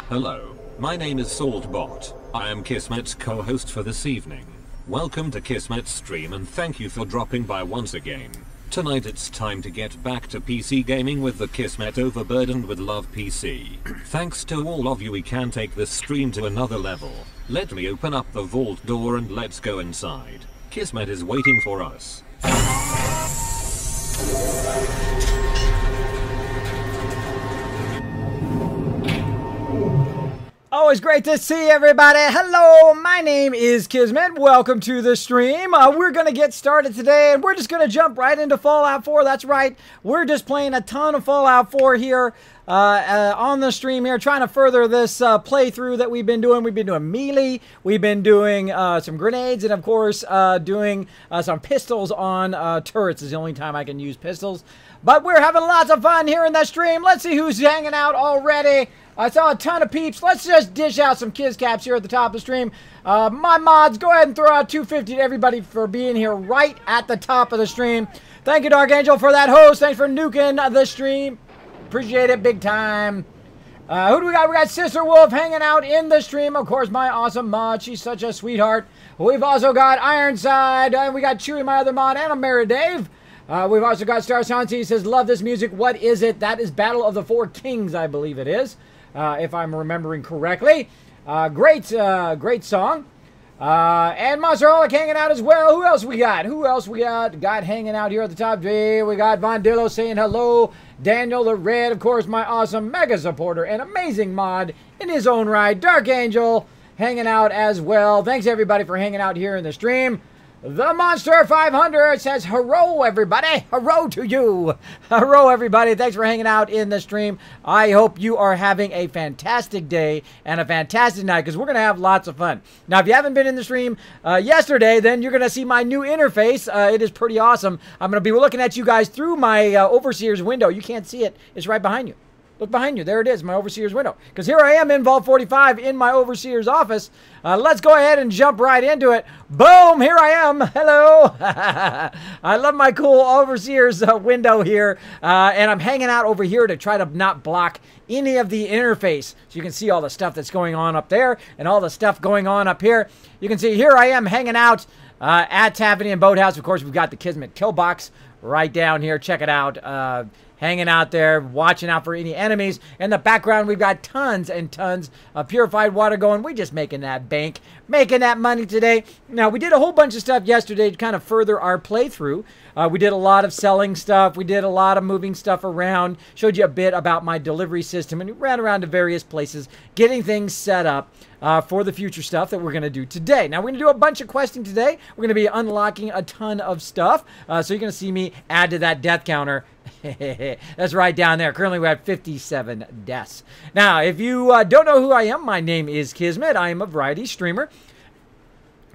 Hello, my name is Saltbot. I am Kismet's co-host for this evening. Welcome to Kismet's stream and thank you for dropping by once again. Tonight it's time to get back to PC gaming with the Kismet Overburdened with Love PC. Thanks to all of you, we can take this stream to another level. Let me open up the vault door and let's go inside. Kismet is waiting for us. Always great to see everybody. Hello, my name is Kismet. Welcome to the stream. We're going to get started today, and we're just going to jump right into Fallout 4. That's right. We're just playing a ton of Fallout 4 here on the stream here, trying to further this playthrough that we've been doing. We've been doing melee. We've been doing some grenades, and of course, doing some pistols on turrets is the only time I can use pistols. But we're having lots of fun here in the stream. Let's see who's hanging out already. I saw a ton of peeps. Let's just dish out some Kiz Caps here at the top of the stream. My mods, go ahead and throw out 250 to everybody for being here right at the top of the stream. Thank you, Dark Angel, for that host. Thanks for nuking the stream. Appreciate it big time. Who do we got? We got Sister Wolf hanging out in the stream. Of course, my awesome mod. She's such a sweetheart. We've also got Ironside. And we got Chewy, my other mod, and a Mary Dave. We've also got Star Sounds. He says, love this music. What is it? That is Battle of the Four Kings, I believe it is. If I'm remembering correctly. Great song. And Monsterholic hanging out as well. Who else we got? Who else we got hanging out here at the top? We got Von Dillo saying hello. Daniel the Red, of course, my awesome mega supporter and amazing mod in his own right. Dark Angel hanging out as well. Thanks everybody for hanging out here in the stream. The Monster 500 says, hello, everybody. Hello to you. Hello, everybody. Thanks for hanging out in the stream. I hope you are having a fantastic day and a fantastic night because we're going to have lots of fun. Now, if you haven't been in the stream yesterday, then you're going to see my new interface. It is pretty awesome. I'm going to be looking at you guys through my Overseer's window. You can't see it. It's right behind you. Look behind you. There it is, my Overseer's window. Because here I am in Vault 45 in my Overseer's office. Let's go ahead and jump right into it. Boom! Here I am. Hello. I love my cool Overseer's window here. And I'm hanging out over here to try to not block any of the interface. So you can see all the stuff that's going on up there and all the stuff going on up here. You can see here I am hanging out at Taffany and Boathouse. Of course, we've got the Kismet kill box right down here. Check it out. Hanging out there, watching out for any enemies. In the background, we've got tons and tons of purified water going. We're just making that bank, making that money today. Now, we did a whole bunch of stuff yesterday to kind of further our playthrough. We did a lot of selling stuff. We did a lot of moving stuff around. Showed you a bit about my delivery system. And we ran around to various places, getting things set up for the future stuff that we're going to do today. Now, we're going to do a bunch of questing today. We're going to be unlocking a ton of stuff. So you're going to see me add to that death counter. That's right down there. Currently, we're at 57 deaths. Now, if you don't know who I am, my name is Kismet. I am a variety streamer.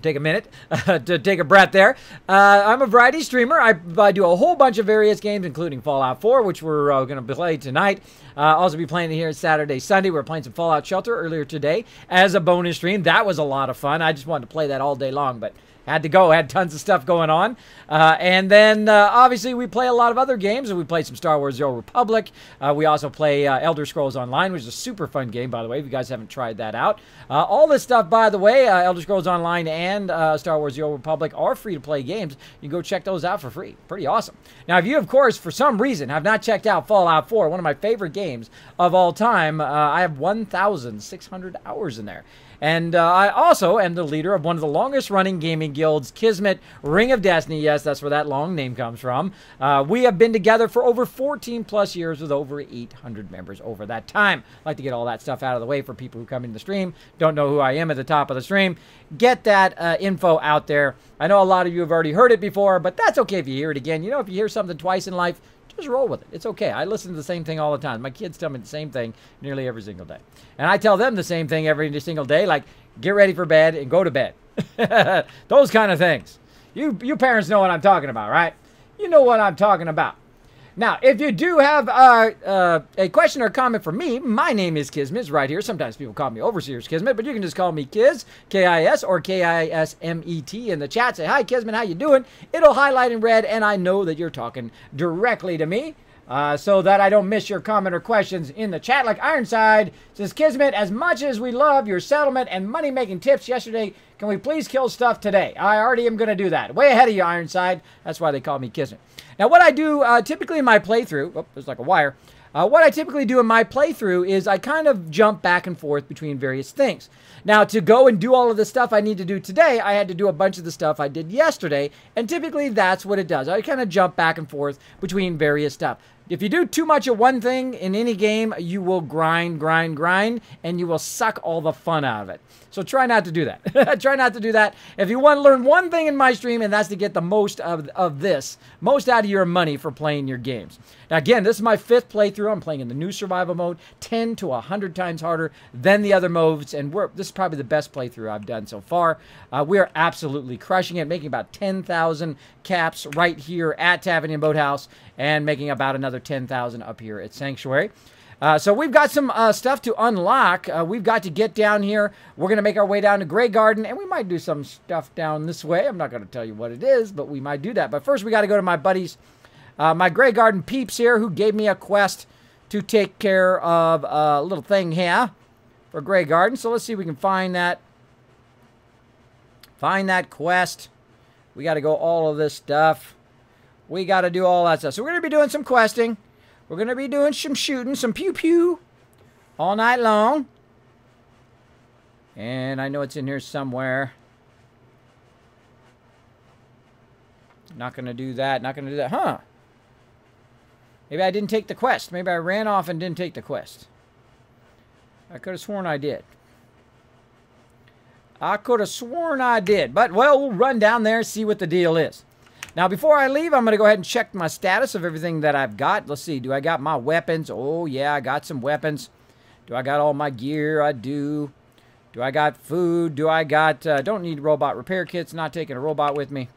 Take a minute to take a breath there. I'm a variety streamer. I do a whole bunch of various games, including Fallout 4, which we're going to play tonight. Also be playing it here Saturday, Sunday. We're playing some Fallout Shelter earlier today as a bonus stream. That was a lot of fun. I just wanted to play that all day long, but had to go. Had tons of stuff going on. And then, obviously, we play a lot of other games. We play some Star Wars The Old Republic. We also play Elder Scrolls Online, which is a super fun game, by the way, if you guys haven't tried that out. All this stuff, by the way, Elder Scrolls Online and Star Wars The Old Republic are free-to-play games. You can go check those out for free. Pretty awesome. Now, if you, of course, for some reason, have not checked out Fallout 4, one of my favorite games of all time, I have 1,600 hours in there. And I also am the leader of one of the longest-running gaming guilds, Kismet Ring of Destiny. Yes, that's where that long name comes from. We have been together for over 14-plus years with over 800 members over that time. I'd like to get all that stuff out of the way for people who come in the stream, don't know who I am at the top of the stream. Get that info out there. I know a lot of you have already heard it before, but that's okay if you hear it again. You know, if you hear something twice in life, just roll with it. It's okay. I listen to the same thing all the time. My kids tell me the same thing nearly every single day. And I tell them the same thing every single day, like, get ready for bed and go to bed. Those kind of things. You parents know what I'm talking about, right? You know what I'm talking about. Now, if you do have a question or comment for me, my name is Kismet, right here. Sometimes people call me Overseer's Kismet, but you can just call me Kiz, K-I-S, or K-I-S-M-E-T in the chat. Say, hi, Kismet, how you doing? It'll highlight in red, and I know that you're talking directly to me. so that I don't miss your comment or questions in the chat. Like Ironside says, Kismet, as much as we love your settlement and money-making tips yesterday, can we please kill stuff today? I already am going to do that. Way ahead of you, Ironside. That's why they call me Kismet. Now, what I do typically in my playthrough, oh, there's like a wire. What I typically do in my playthrough is I kind of jump back and forth between various things. Now, to go and do all of the stuff I need to do today, I had to do a bunch of the stuff I did yesterday, and typically that's what it does. I kind of jump back and forth between various stuff. If you do too much of one thing in any game, you will grind, and you will suck all the fun out of it. So try not to do that. Try not to do that. If you want to learn one thing in my stream, and that's to get the most of this, most out of your money for playing your games. Now, again, this is my 5th playthrough. I'm playing in the new survival mode, 10 to 100 times harder than the other modes, and this is probably the best playthrough I've done so far. We are absolutely crushing it, making about 10,000 caps right here at Tavernian Boathouse, and making about another 10,000 up here at Sanctuary. So we've got some stuff to unlock. We've got to get down here. We're going to make our way down to Grey Garden, and we might do some stuff down this way. I'm not going to tell you what it is, but we might do that. But first, we got to go to my buddies, my Grey Garden peeps here, who gave me a quest to take care of a little thing here for Grey Garden. So let's see if we can find that. Find that quest. We got to go all of this stuff. We got to do all that stuff. So we're going to be doing some questing. We're going to be doing some shooting, some pew-pew all night long. And I know it's in here somewhere. Not going to do that. Not going to do that. Huh. Maybe I didn't take the quest. Maybe I ran off and didn't take the quest. I could have sworn I did. I could have sworn I did. But, well, we'll run down there and see what the deal is. Now, before I leave, I'm going to go ahead and check my status of everything that I've got. Let's see. Do I got my weapons? Oh, yeah, I got some weapons. Do I got all my gear? I do. Do I got food? Do I got... don't need robot repair kits. Not taking a robot with me.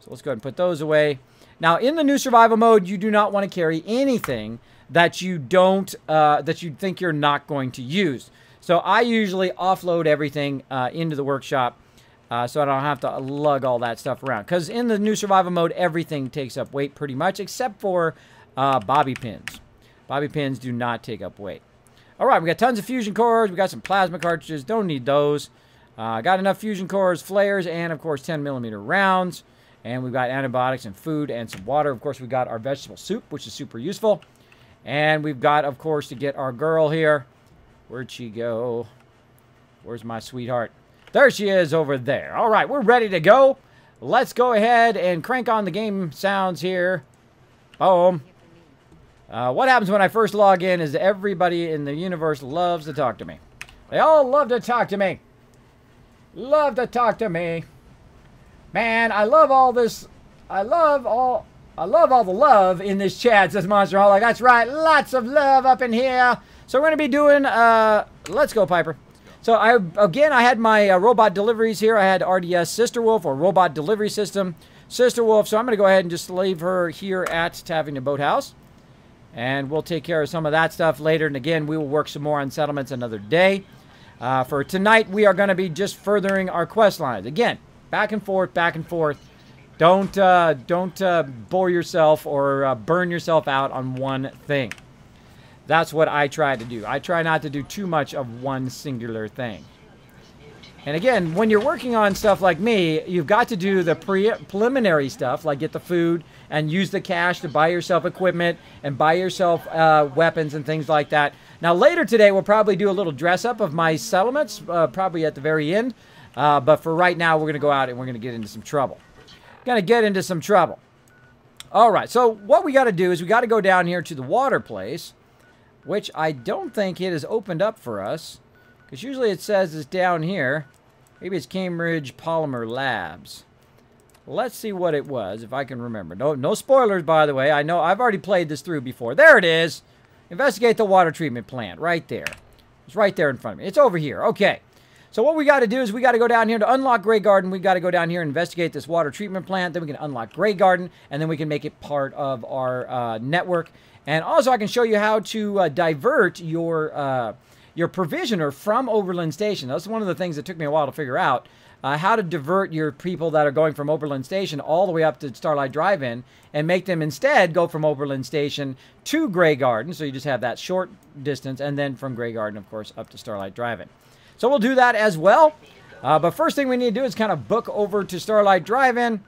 So let's go ahead and put those away. Now, in the new survival mode, you do not want to carry anything that you don't... that you think you're not going to use. So I usually offload everything into the workshop. So I don't have to lug all that stuff around. Because in the new survival mode, everything takes up weight pretty much, except for bobby pins. Bobby pins do not take up weight. All right, we got tons of fusion cores. We got some plasma cartridges. Don't need those. Got enough fusion cores, flares, and, of course, 10mm rounds. And we've got antibiotics and food and some water. Of course, we've got our vegetable soup, which is super useful. And we've got, of course, to get our girl here. Where'd she go? Where's my sweetheart? There she is over there. All right, we're ready to go. Let's go ahead and crank on the game sounds here. Boom. What happens when I first log in is everybody in the universe loves to talk to me. They all love to talk to me. Love to talk to me. Man, I love all this. I love all the love in this chat, says Monster Hall. That's right, lots of love up in here. So we're going to be doing, let's go, Piper. So, I had my robot deliveries here. I had RDS Sister Wolf, or Robot Delivery System Sister Wolf. So I'm going to go ahead and just leave her here at Tavernian Boathouse. And we'll take care of some of that stuff later. And again, we will work some more on settlements another day. For tonight, we are going to be just furthering our quest lines. Again, back and forth, back and forth. Don't bore yourself or burn yourself out on one thing. That's what I try to do. I try not to do too much of one singular thing. And again, when you're working on stuff like me, you've got to do the preliminary stuff, like get the food and use the cash to buy yourself equipment and buy yourself weapons and things like that. Now, later today, we'll probably do a little dress-up of my settlements, probably at the very end. But for right now, we're going to go out and we're going to get into some trouble. Going to get into some trouble. All right, so what we got to do is we got to go down here to the water place, which I don't think it has opened up for us, because usually it says it's down here. Maybe it's Cambridge Polymer Labs. Let's see what it was, if I can remember. No spoilers, by the way. I know I've already played this through before. There it is. Investigate the water treatment plant, right there. It's right there in front of me. It's over here. Okay. So what we got to do is we got to go down here to unlock Grey Garden. We got to go down here and investigate this water treatment plant. Then we can unlock Grey Garden, and then we can make it part of our network. And also, I can show you how to divert your provisioner from Overland Station. That's one of the things that took me a while to figure out. how to divert your people that are going from Oberlin Station all the way up to Starlight Drive-In and make them instead go from Oberlin Station to Grey Garden. So you just have that short distance, and then from Grey Garden, of course, up to Starlight Drive-In. So we'll do that as well. But first thing we need to do is kind of book over to Starlight Drive-In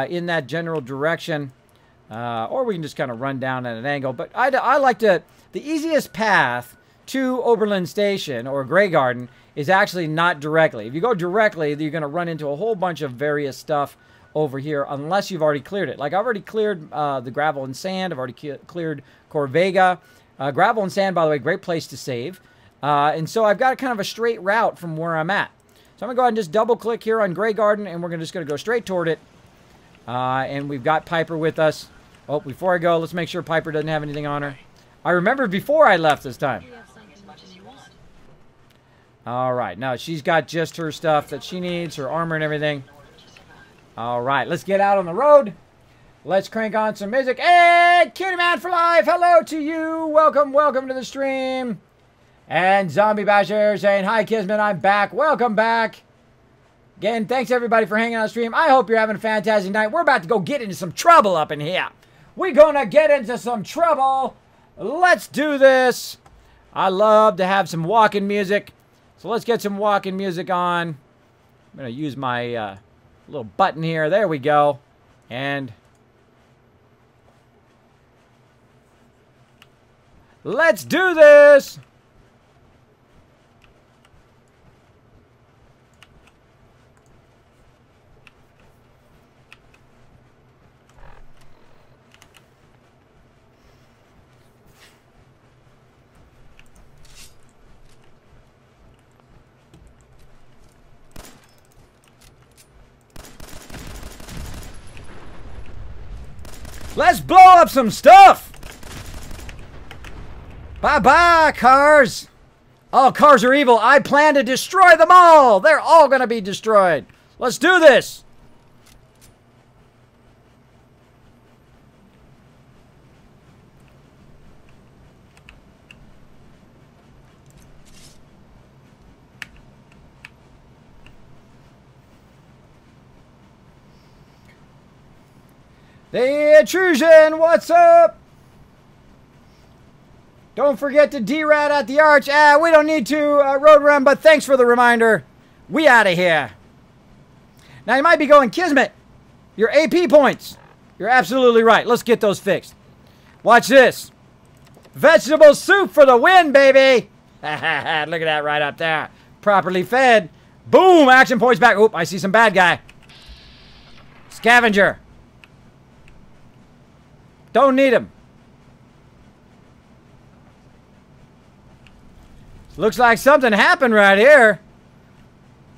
in that general direction. Or we can just kind of run down at an angle. But I like to... The easiest path to Oberlin Station or Grey Garden is actually not directly. If you go directly, you're going to run into a whole bunch of various stuff over here unless you've already cleared it. Like I've already cleared the gravel and sand. I've already cleared Corvega. Gravel and sand, by the way, great place to save. And so I've got kind of a straight route from where I'm at. So I'm going to go ahead and just double click here on Grey Garden, and we're just going to go straight toward it. And we've got Piper with us. Oh, before I go, let's make sure Piper doesn't have anything on her. I remembered before I left this time. All right, now she's got just her stuff that she needs, her armor and everything. All right, let's get out on the road. Let's crank on some music. Hey, Kitty Man for Life, hello to you. Welcome, welcome to the stream. And Zombie Basher saying, hi, Kismet, I'm back. Welcome back. Again, thanks everybody for hanging on the stream. I hope you're having a fantastic night. We're about to go get into some trouble up in here. We're gonna get into some trouble. Let's do this. I love to have some walking music. So let's get some walking music on. I'm going to use my little button here. There we go. And let's do this. Let's blow up some stuff! Bye-bye, cars! All cars are evil. I plan to destroy them all! They're all gonna be destroyed. Let's do this! The intrusion, what's up? Don't forget to D-Rat at the arch. We don't need to road run, but thanks for the reminder. We out of here. Now you might be going, Kismet, your AP points. You're absolutely right. Let's get those fixed. Watch this. Vegetable soup for the win, baby. Look at that right up there. Properly fed. Boom, action points back. Oop, I see some bad guy. Scavenger. Don't need him. Looks like something happened right here.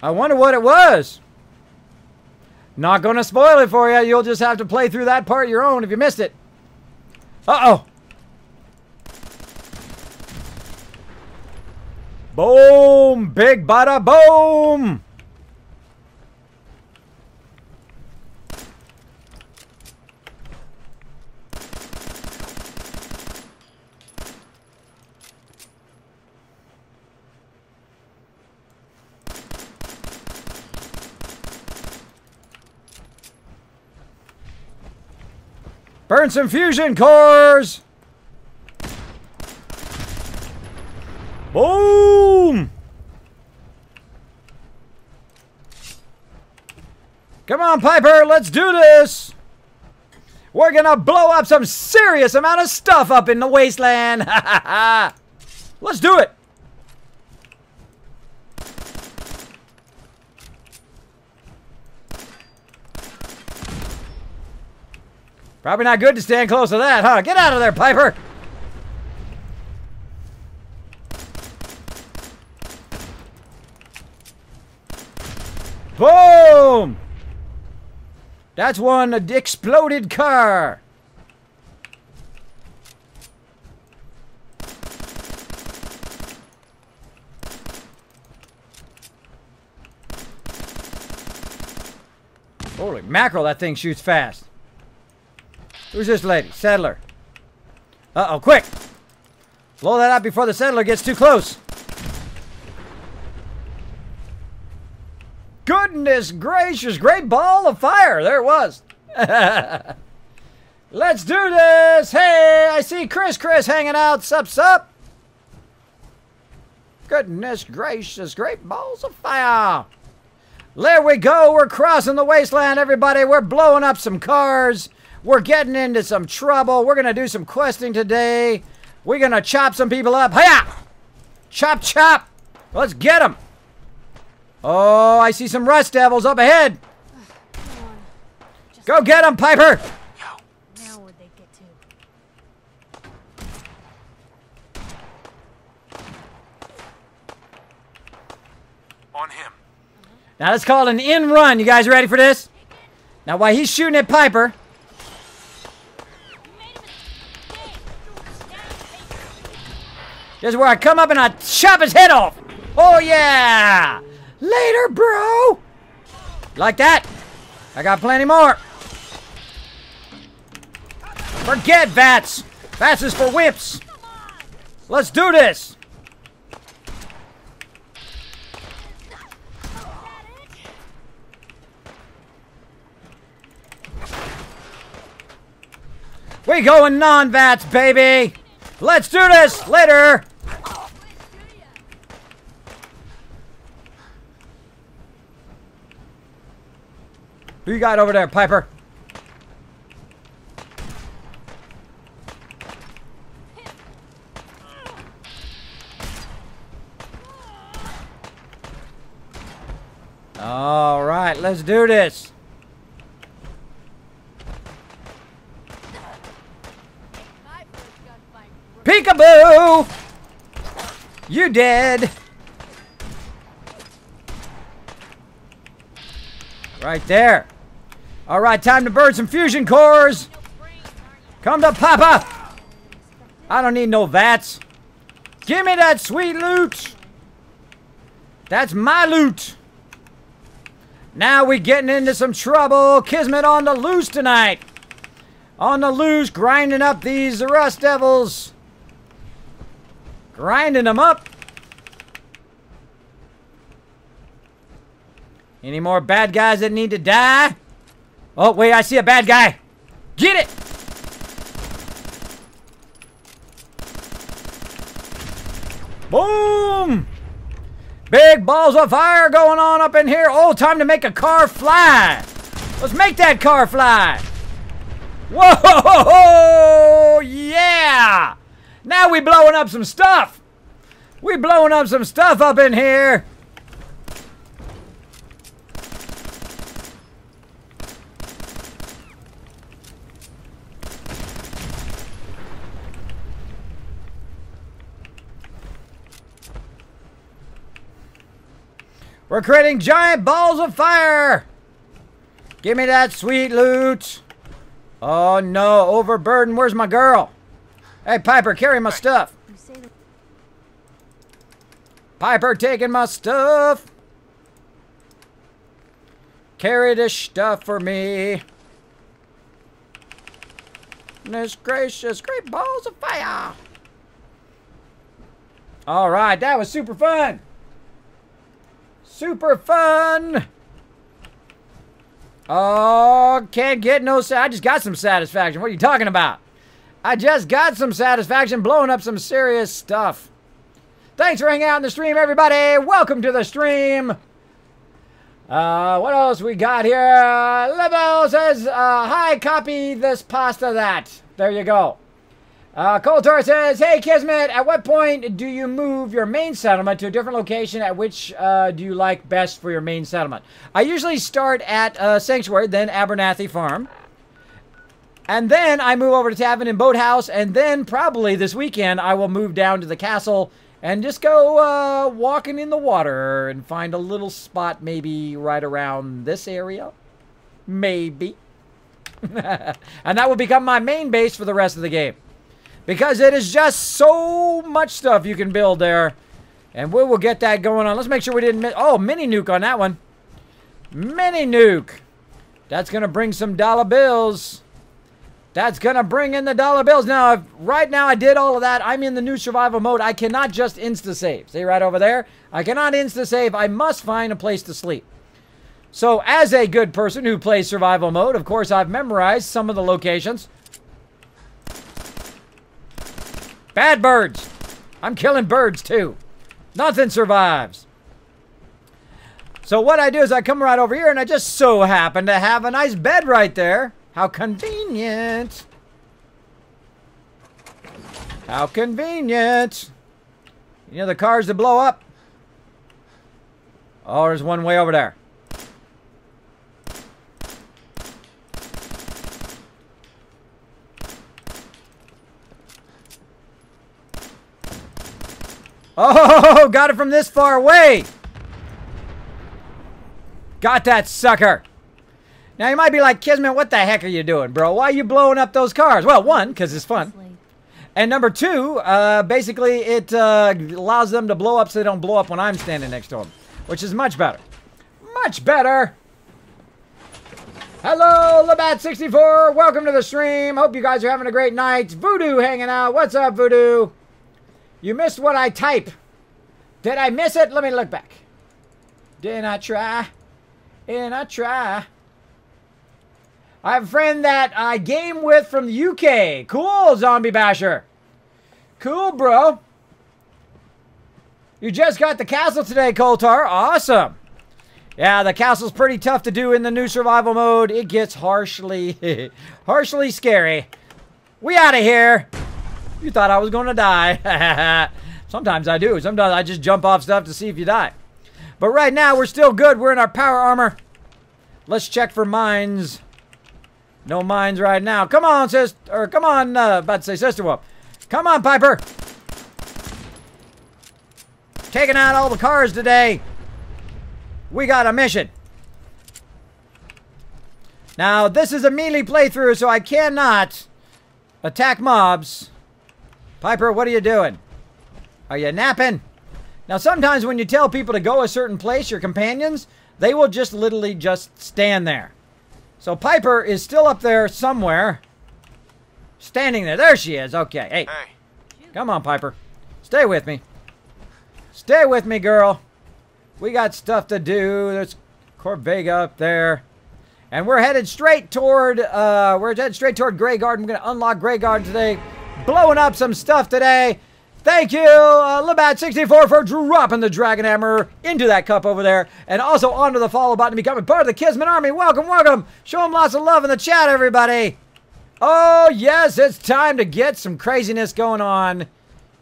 I wonder what it was. Not going to spoil it for you. You'll just have to play through that part your own if you missed it. Uh-oh. Boom. Big bada boom. Burn some fusion cores! Boom! Come on, Piper, let's do this! We're gonna blow up some serious amount of stuff up in the wasteland! Let's do it! Probably not good to stand close to that, huh? Get out of there, Piper! Boom! That's one exploded car. Holy mackerel, that thing shoots fast. Who's this lady? Settler. Uh-oh, quick! Blow that up before the settler gets too close. Goodness gracious, great ball of fire. There it was. Let's do this. Hey, I see Chris hanging out. Sup. Goodness gracious, great balls of fire. There we go. We're crossing the wasteland, everybody. We're blowing up some cars. We're getting into some trouble. We're going to do some questing today. We're going to chop some people up. Hiya! Chop. Let's get them. Oh, I see some rust devils up ahead. Go get them, Piper. Now where'd they get to? On him. Now let's call it an in run. You guys ready for this? Now while he's shooting at Piper. This is where I come up and I chop his head off. Oh yeah! Later, bro! Like that. I got plenty more. Forget VATS. VATS is for whips. Let's do this. We going non-VATS, baby. Let's do this later. Who you got over there, Piper? All right, let's do this. Peekaboo! You dead. Right there. All right, time to burn some fusion cores. Come to Papa. I don't need no VATS. Give me that sweet loot. That's my loot. Now we're getting into some trouble. Kismet on the loose tonight. On the loose, grinding up these rust devils. Grinding them up. Any more bad guys that need to die? Oh, wait, I see a bad guy. Get it! Boom! Big balls of fire going on up in here. Oh, time to make a car fly. Let's make that car fly. Whoa! Yeah! Now we blowing up some stuff. We blowing up some stuff up in here. We're creating giant balls of fire. Give me that sweet loot. Oh no, overburden. Where's my girl? Hey, Piper, carry my stuff. Piper taking my stuff. Carry this stuff for me. Goodness gracious, great balls of fire. All right, that was super fun. Super fun. Oh, can't get no... I just got some satisfaction. What are you talking about? I just got some satisfaction blowing up some serious stuff. Thanks for hanging out in the stream, everybody. Welcome to the stream. What else we got here? Lebel says, hi, copy this pasta that. There you go. Coltor says, hey, Kismet, at what point do you move your main settlement to a different location? At which do you like best for your main settlement? I usually start at Sanctuary, then Abernathy Farm. And then I move over to Tavern and Boathouse. And then probably this weekend, I will move down to the castle and just go walking in the water and find a little spot maybe right around this area. Maybe. And that will become my main base for the rest of the game. Because it is just so much stuff you can build there. And we will get that going on. Let's make sure we didn't miss... Oh, mini nuke on that one. Mini nuke. That's going to bring some dollar bills. That's going to bring in the dollar bills. Now, right now I did all of that. I'm in the new survival mode. I cannot just insta-save. See right over there? I cannot insta-save. I must find a place to sleep. So as a good person who plays survival mode, of course, I've memorized some of the locations. Bad birds. I'm killing birds too. Nothing survives. So what I do is I come right over here and I just so happen to have a nice bed right there. How convenient. How convenient. You know the cars that blow up? Oh, there's one way over there. Oh, got it from this far away. Got that sucker. Now you might be like, Kismet, what the heck are you doing, bro? Why are you blowing up those cars? Well, one, because it's fun. And number two, basically it allows them to blow up so they don't blow up when I'm standing next to them. Which is much better. Much better. Hello, Labat64. Welcome to the stream. Hope you guys are having a great night. Voodoo hanging out. What's up, Voodoo? You missed what I type. Did I miss it? Let me look back. Didn't I try? Didn't I try? I have a friend that I game with from the UK. Cool, Zombie Basher. Cool, bro. You just got the castle today, Koltar. Awesome. Yeah, the castle's pretty tough to do in the new survival mode. It gets harshly, harshly scary. We out of here. You thought I was going to die. Sometimes I do. Sometimes I just jump off stuff to see if you die. But right now, we're still good. We're in our power armor. Let's check for mines. No mines right now. Come on, sis. Or come on, about to say sister whoop. Come on, Piper. Taking out all the cars today. We got a mission. Now, this is a melee playthrough, so I cannot attack mobs. Piper, what are you doing? Are you napping? Now, sometimes when you tell people to go a certain place, your companions, they will just literally just stand there. So Piper is still up there somewhere. Standing there. There she is. Okay. Hey. Come on, Piper. Stay with me. Stay with me, girl. We got stuff to do. There's Corvega up there. And we're headed straight toward, Grey Garden. We're going to unlock Grey Garden today. Blowing up some stuff today. Thank you, Labat64, for dropping the Dragon Hammer into that cup over there. And also onto the follow button to becoming part of the Kismet Army. Welcome, welcome. Show them lots of love in the chat, everybody. Oh, yes, it's time to get some craziness going on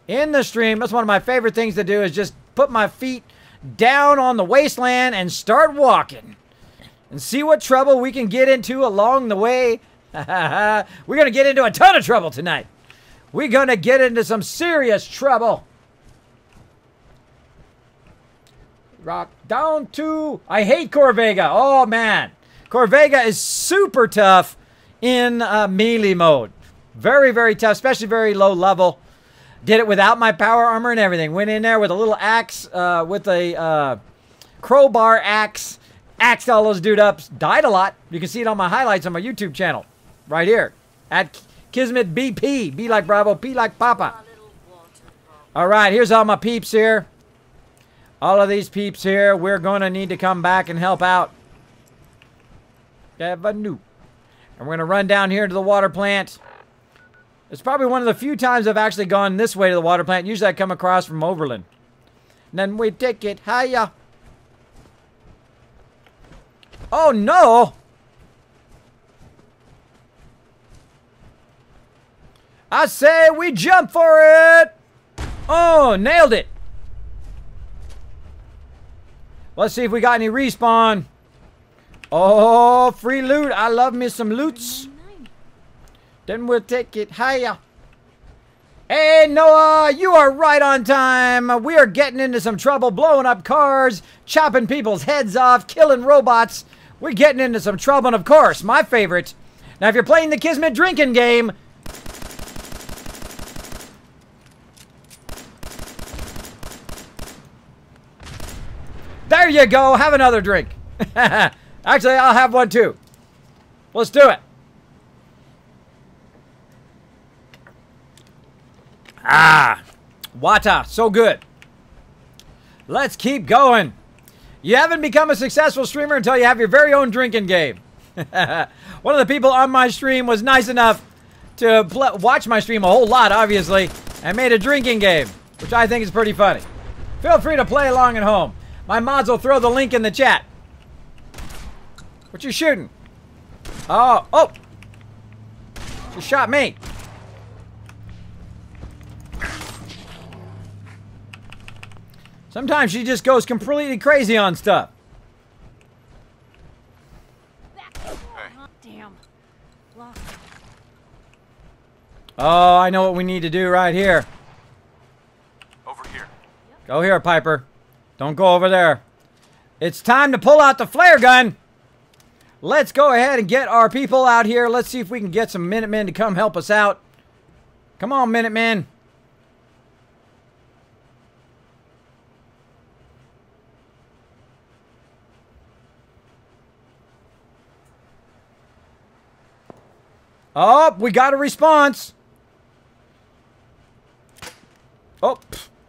in the stream. That's one of my favorite things to do is just put my feet down on the wasteland and start walking. And see what trouble we can get into along the way. We're going to get into a ton of trouble tonight. We're going to get into some serious trouble. Rock down to... I hate Corvega. Oh, man. Corvega is super tough in melee mode. Very, very tough, especially very low level. Did it without my power armor and everything. Went in there with a little axe, with a crowbar axe. Axed all those dude ups. Died a lot. You can see it on my highlights on my YouTube channel. Right here. At Kismet BP. B like Bravo, P like Papa. Alright, here's all my peeps here. All of these peeps here. We're going to need to come back and help out. Avenue. And we're going to run down here to the water plant. It's probably one of the few times I've actually gone this way to the water plant. Usually I come across from Overland. And then we take it higher. Oh, no! I say we jump for it! Oh, nailed it! Let's see if we got any respawn. Oh, free loot. I love me some loots. Then we'll take it higher. Hey, Noah, you are right on time. We are getting into some trouble, blowing up cars, chopping people's heads off, killing robots. We're getting into some trouble, and of course, my favorite. Now, if you're playing the Kismet drinking game, there you go. Have another drink. Actually, I'll have one too. Let's do it. Ah, Wata, so good. Let's keep going. You haven't become a successful streamer until you have your very own drinking game. One of the people on my stream was nice enough to watch my stream a whole lot, obviously, and made a drinking game, which I think is pretty funny. Feel free to play along at home. My mods will throw the link in the chat. What you shooting? Oh, oh! She shot me. Sometimes she just goes completely crazy on stuff. Damn. Lost. Oh, I know what we need to do right here. Over here. Go here, Piper. Don't go over there. It's time to pull out the flare gun. Let's go ahead and get our people out here. Let's see if we can get some Minutemen to come help us out. Come on, Minutemen. Oh, we got a response. Oh,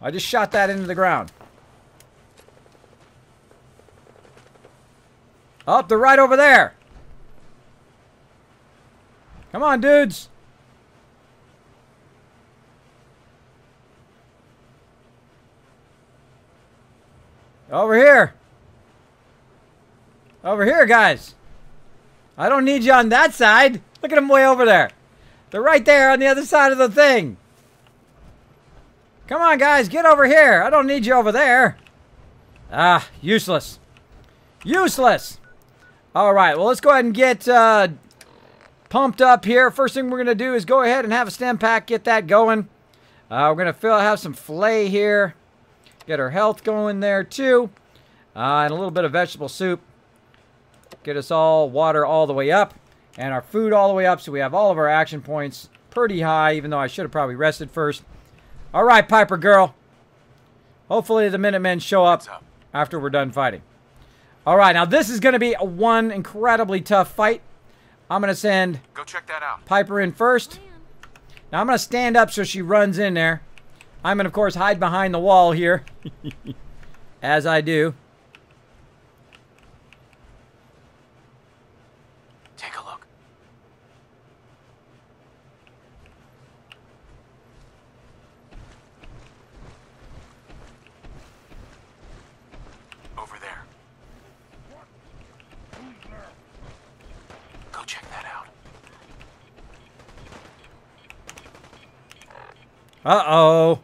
I just shot that into the ground. Oh, they're right over there. Come on, dudes. Over here. Over here, guys. I don't need you on that side. Look at them way over there. They're right there on the other side of the thing. Come on, guys. Get over here. I don't need you over there. Ah, useless. Useless. All right. Well, let's go ahead and get pumped up here. First thing we're going to do is go ahead and have a stem pack. Get that going. We're going to have some filet here. Get our health going there, too. And a little bit of vegetable soup. Get us all water all the way up. And our food all the way up, so we have all of our action points pretty high, even though I should have probably rested first. All right, Piper girl. Hopefully the Minutemen show up after we're done fighting. All right, now this is going to be one incredibly tough fight. I'm going to send Go check that out. Piper in first. Now I'm going to stand up so she runs in there. I'm going to, of course, hide behind the wall here, as I do. Take a look. Over there. Go check that out. Uh-oh.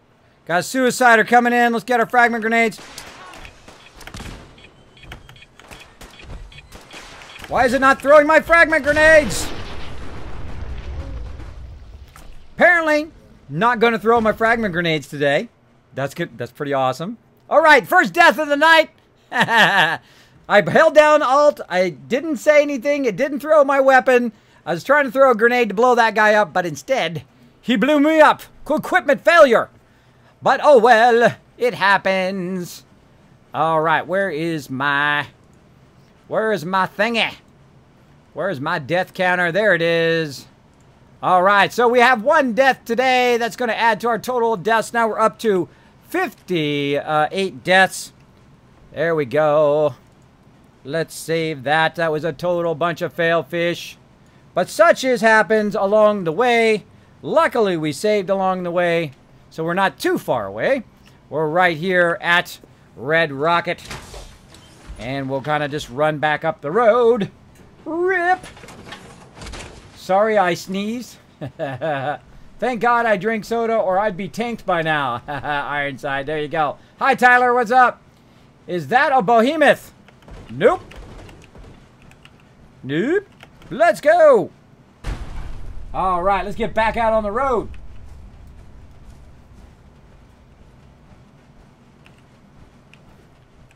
Got a suicider coming in. Let's get our fragment grenades. Why is it not throwing my fragment grenades? Apparently, not going to throw my fragment grenades today. That's good. That's pretty awesome. All right, first death of the night. I held down Alt. I didn't say anything. It didn't throw my weapon. I was trying to throw a grenade to blow that guy up, but instead, he blew me up. Equipment failure. But oh well, it happens. All right, where is my thingy? Where's my death counter? There it is. All right, so we have one death today. That's going to add to our total of deaths. Now we're up to 58 deaths. There we go. Let's save that. That was a total bunch of fail fish. But such as happens along the way. Luckily, we saved along the way. So we're not too far away. We're right here at Red Rocket. And we'll kind of just run back up the road. Rip! Sorry I sneezed. Thank God I drink soda or I'd be tanked by now. Ironside, there you go. Hi Tyler, what's up? Is that a behemoth? Nope. Nope. Let's go. All right, let's get back out on the road.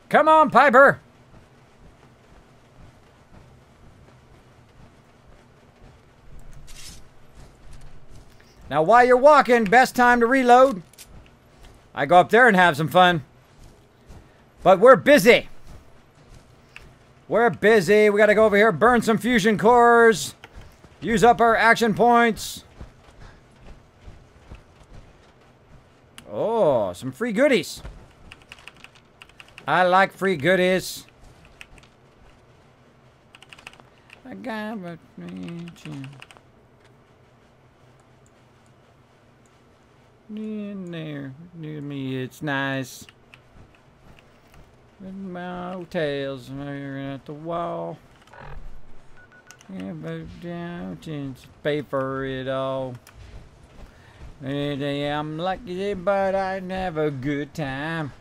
Come on, Piper. Now, while you're walking, best time to reload. I go up there and have some fun. But we're busy. We're busy. We got to go over here, burn some fusion cores. Use up our action points. Oh, some free goodies. I like free goodies. I got a mention. In there, near me, it's nice. With my hotels at the wall. Yeah, but down to pay for it all. And I'm lucky, but I have a good time.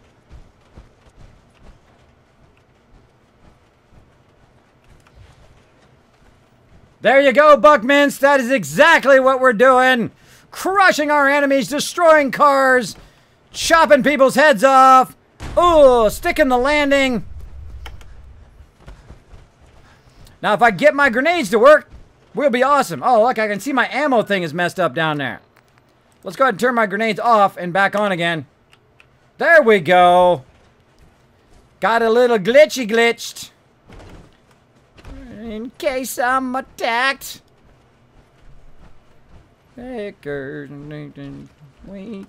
There you go, Buckmints. That is exactly what we're doing. Crushing our enemies, destroying cars, chopping people's heads off. Ooh, sticking the landing. Now, if I get my grenades to work, we'll be awesome. Oh, look, I can see my ammo thing is messed up down there. Let's go ahead and turn my grenades off and back on again. There we go. Got a little glitched. In case I'm attacked. Hackers, wait.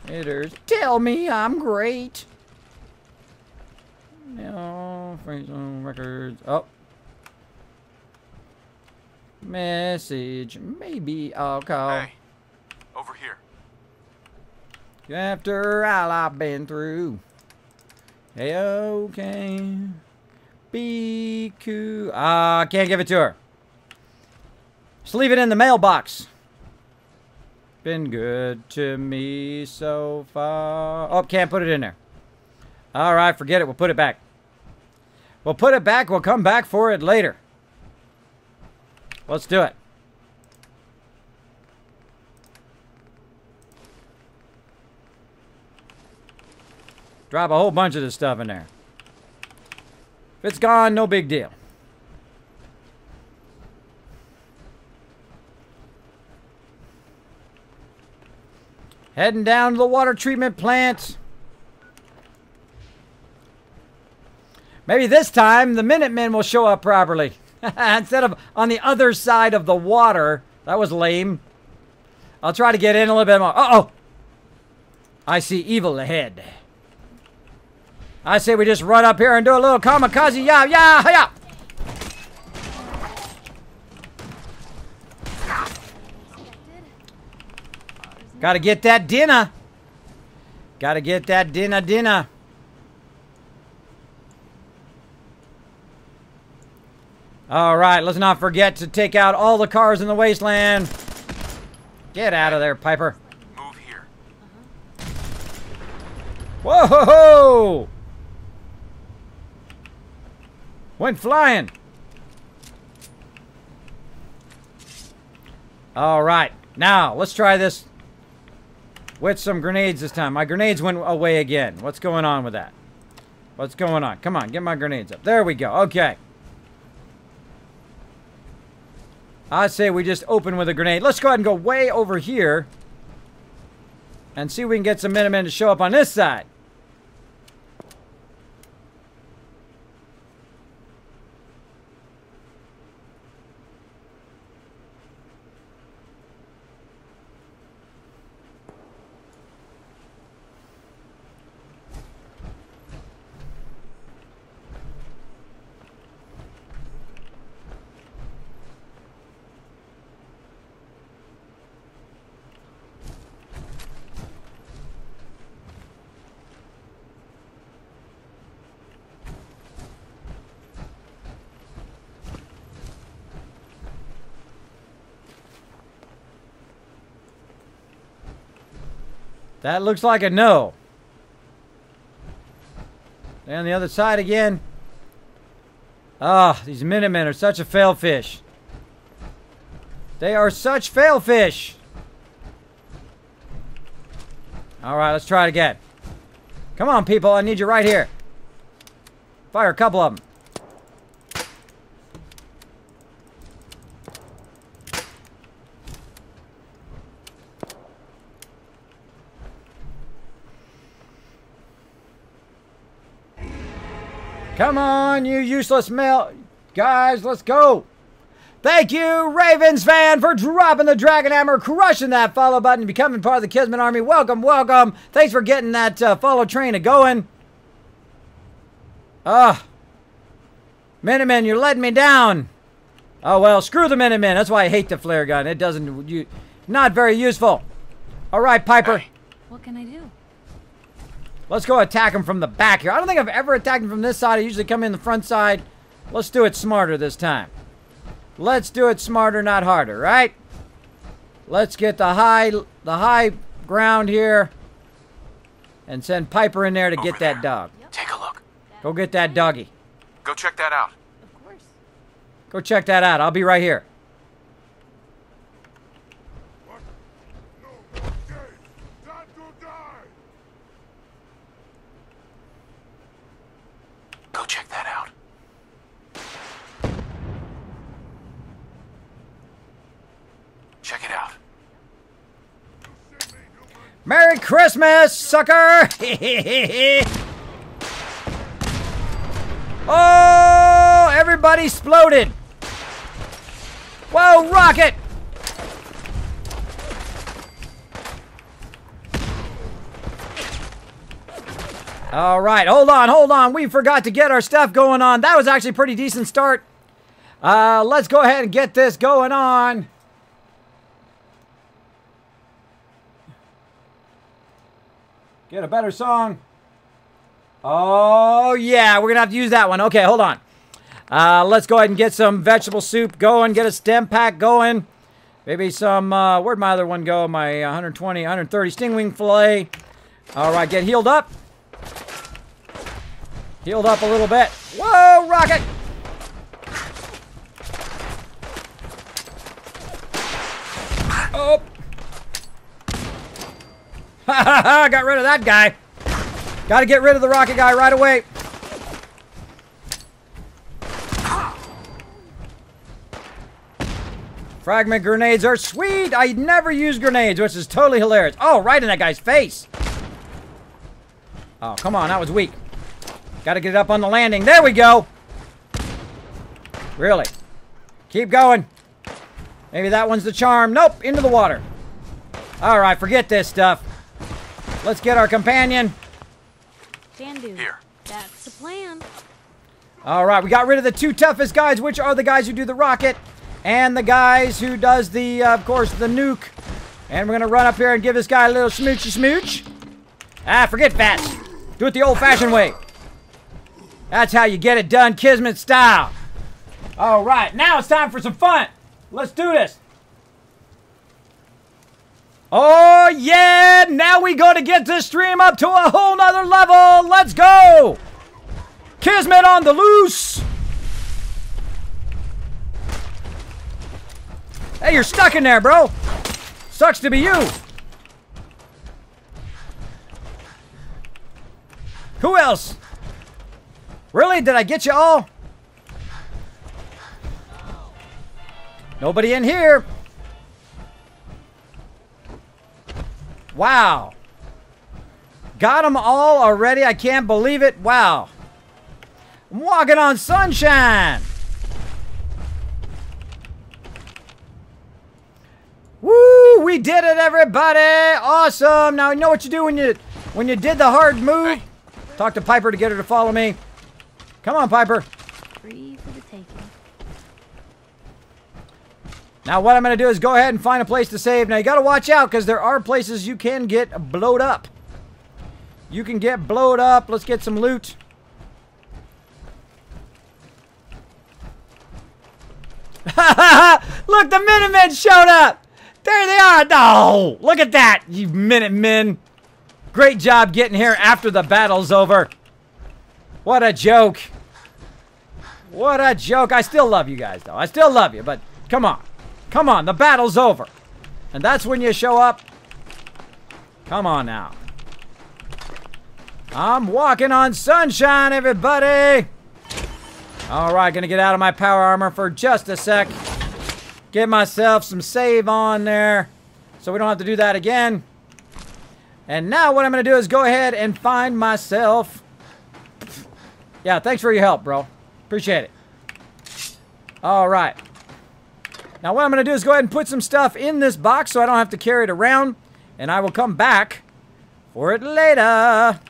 Hitters, tell me I'm great. No, friends on records. Oh. Message. Maybe I'll call. Hey, over here. After all I've been through. Hey, okay. Be cool. I can't give it to her. Just leave it in the mailbox. Been good to me so far. Oh, can't put it in there. All right, forget it. We'll put it back. We'll put it back. We'll come back for it later. Let's do it. Drop a whole bunch of this stuff in there. If it's gone, no big deal. Heading down to the water treatment plant. Maybe this time the Minutemen will show up properly. Instead of on the other side of the water. That was lame. I'll try to get in a little bit more. Uh-oh! I see evil ahead. I say we just run up here and do a little kamikaze. Yeah, yeah, yeah! Gotta get that dinner. Gotta get that dinner. All right, let's not forget to take out all the cars in the wasteland. Get out of there, Piper. Move here. Whoa! Went flying. All right, now let's try this with some grenades this time. My grenades went away again. What's going on with that? What's going on? Come on, get my grenades up. There we go. Okay. I say we just open with a grenade. Let's go ahead and go way over here and see if we can get some Minutemen to show up on this side. That looks like a no. And on the other side again. Ah, these Minutemen are such a failfish. They are such failfish. All right, let's try it again. Come on, people. I need you right here. Fire a couple of them. Come on, you useless male. Guys, let's go. Thank you, Ravens fan, for dropping the Dragon Hammer, crushing that follow button, becoming part of the Kismet Army. Welcome, welcome. Thanks for getting that follow train going. Minutemen, you're letting me down. Oh, well, screw the Minutemen. That's why I hate the flare gun. It doesn't, not very useful. All right, Piper. Hey. What can I do? Let's go attack him from the back here. I don't think I've ever attacked him from this side. I usually come in the front side. Let's do it smarter this time. Let's do it smarter, not harder, right? Let's get the high ground here and send Piper in there to get Over that there. dog. Take a look. Go get that doggy. Go check that out. Of course. Go check that out. I'll be right here. Go check that out. Check it out. Merry Christmas, sucker! Oh, everybody exploded. Whoa, rocket! All right, hold on. We forgot to get our stuff going on. That was actually a pretty decent start. Let's go ahead and get this going on. Get a better song. Oh, yeah, we're going to have to use that one. Okay, hold on. Let's go ahead and get some vegetable soup going. Get a stem pack going. Maybe some, where'd my other one go? My 120, 130 stingwing fillet. All right, get healed up. Healed up a little bit. Whoa, rocket! Oh. Ha ha ha, got rid of that guy. Got to get rid of the rocket guy right away. Fragment grenades are sweet. I never use grenades, which is totally hilarious. Oh, right in that guy's face. Oh, come on, that was weak. Got to get it up on the landing. There we go. Really? Keep going. Maybe that one's the charm. Nope, into the water. All right, forget this stuff. Let's get our companion. Can do. Here. That's the plan. All right, we got rid of the two toughest guys, which are the guys who do the rocket and the guys who does the, of course, the nuke. And we're going to run up here and give this guy a little smoochy smooch. Ah, forget fast. Do it the old-fashioned way. That's how you get it done, Kismet style. All right, now it's time for some fun. Let's do this. Oh, yeah. Now we go to get this stream up to a whole nother level. Let's go. Kismet on the loose. Hey, you're stuck in there, bro. Sucks to be you. Who else? Really? Did I get you all? Nobody in here. Wow. Got them all already? I can't believe it. Wow. I'm walking on sunshine. Woo! We did it, everybody! Awesome. Now you know what you do when you did the hard move. Hey. Talk to Piper to get her to follow me. Come on, Piper. Free for the taking. Now what I'm going to do is go ahead and find a place to save. Now you got to watch out because there are places you can get blowed up. You can get blowed up. Let's get some loot. Look, the Minutemen showed up. There they are. No, look at that, you Minutemen. Great job getting here after the battle's over. What a joke. What a joke. I still love you guys, though. I still love you, but come on. Come on, the battle's over. And that's when you show up. Come on now. I'm walking on sunshine, everybody. All right, gonna get out of my power armor for just a sec. Get myself some save on there so we don't have to do that again. And now what I'm gonna do is go ahead and find myself. Yeah, thanks for your help, bro. Appreciate it. All right. Now what I'm going to do is go ahead and put some stuff in this box so I don't have to carry it around. And I will come back for it later.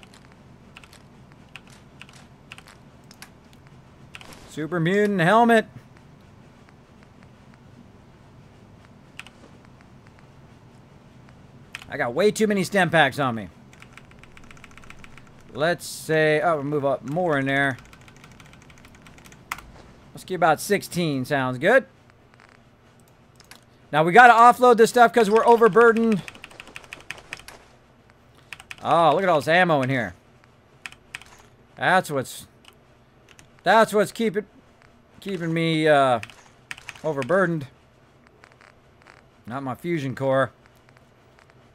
Super mutant helmet. I got way too many stem packs on me. Let's say, oh, we'll move up more in there. Let's get about 16. Sounds good. Now we got to offload this stuff because we're overburdened. Oh, look at all this ammo in here. That's what's keeping me overburdened. Not my fusion core.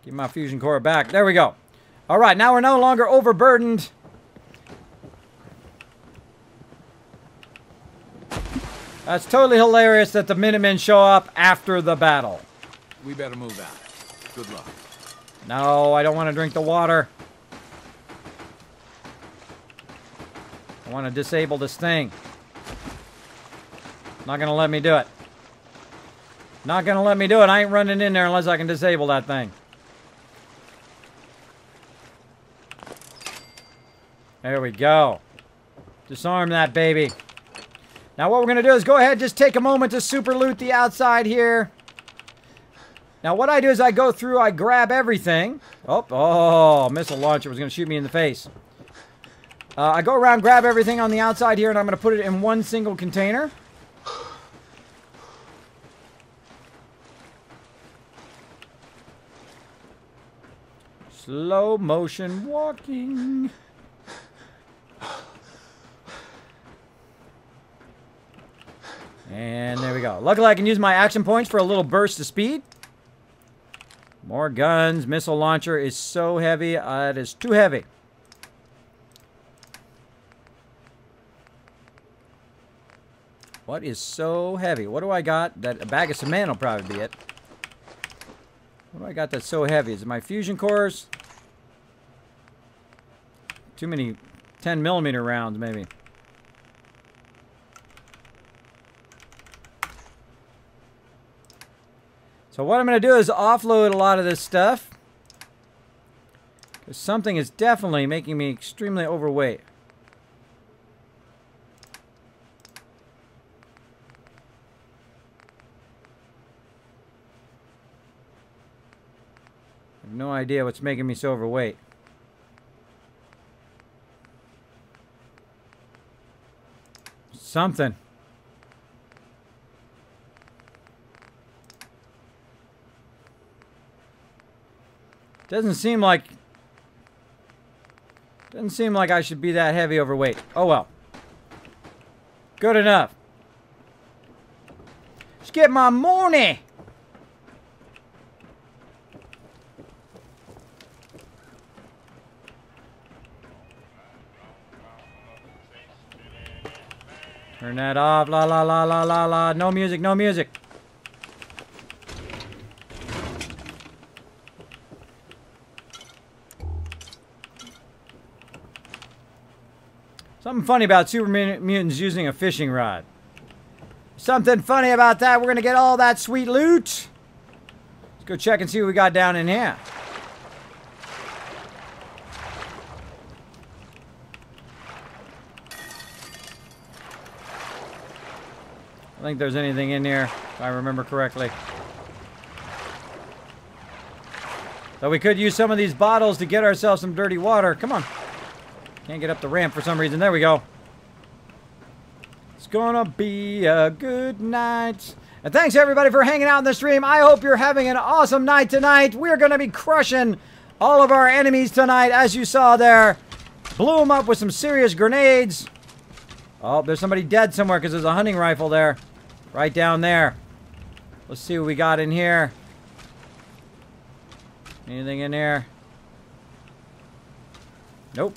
Give my fusion core back. There we go. All right, now we're no longer overburdened. That's totally hilarious that the Minutemen show up after the battle. We better move out. Good luck. No, I don't want to drink the water. I want to disable this thing. Not going to let me do it. Not going to let me do it. I ain't running in there unless I can disable that thing. There we go. Disarm that baby. Now what we're going to do is go ahead and just take a moment to super loot the outside here. Now what I do is I go through, I grab everything. Oh, missile launcher was going to shoot me in the face. I go around, grab everything on the outside here, and I'm going to put it in one single container. Slow motion walking. And there we go. Luckily, I can use my action points for a little burst of speed. More guns. Missile launcher is so heavy. It is too heavy. What is so heavy? What do I got? That a bag of cement will probably be it. What do I got that's so heavy? Is it my fusion cores? Too many 10mm rounds, maybe. So what I'm going to do is offload a lot of this stuff. Because something is definitely making me extremely overweight. I have no idea what's making me so overweight. Something. Doesn't seem like I should be that heavy overweight. Oh well. Good enough. Let's get my money. Turn that off. La la la la la la. No music, no music. Something funny about super mutants using a fishing rod. Something funny about that. We're going to get all that sweet loot. Let's go check and see what we got down in here. I don't think there's anything in here, if I remember correctly. Though we could use some of these bottles to get ourselves some dirty water. Come on. Can't get up the ramp for some reason. There we go. It's gonna be a good night. And thanks everybody for hanging out in the stream. I hope you're having an awesome night tonight. We're gonna be crushing all of our enemies tonight, as you saw there. Blew them up with some serious grenades. Oh, there's somebody dead somewhere because there's a hunting rifle there. Right down there. Let's see what we got in here. Anything in there? Nope.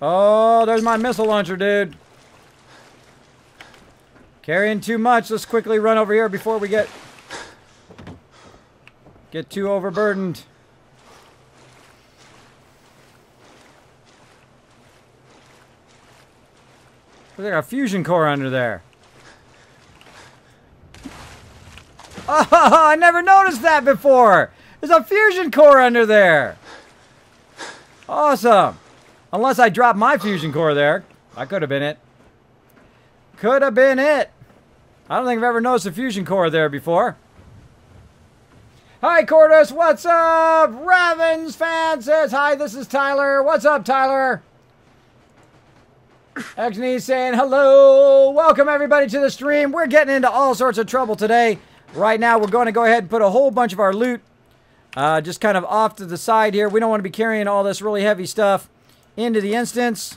Oh, there's my missile launcher, dude. Carrying too much. Let's quickly run over here before we get Get too overburdened. There's like a fusion core under there. Oh, I never noticed that before. There's a fusion core under there. Awesome. Unless I dropped my fusion core there. That could have been it. Could have been it. I don't think I've ever noticed a fusion core there before. Hi, Cordus. What's up? Ravens fan says, hi, this is Tyler. What's up, Tyler? Exney saying hello. Welcome, everybody, to the stream. We're getting into all sorts of trouble today. Right now, we're going to go ahead and put a whole bunch of our loot just kind of off to the side here. We don't want to be carrying all this really heavy stuff into the instance.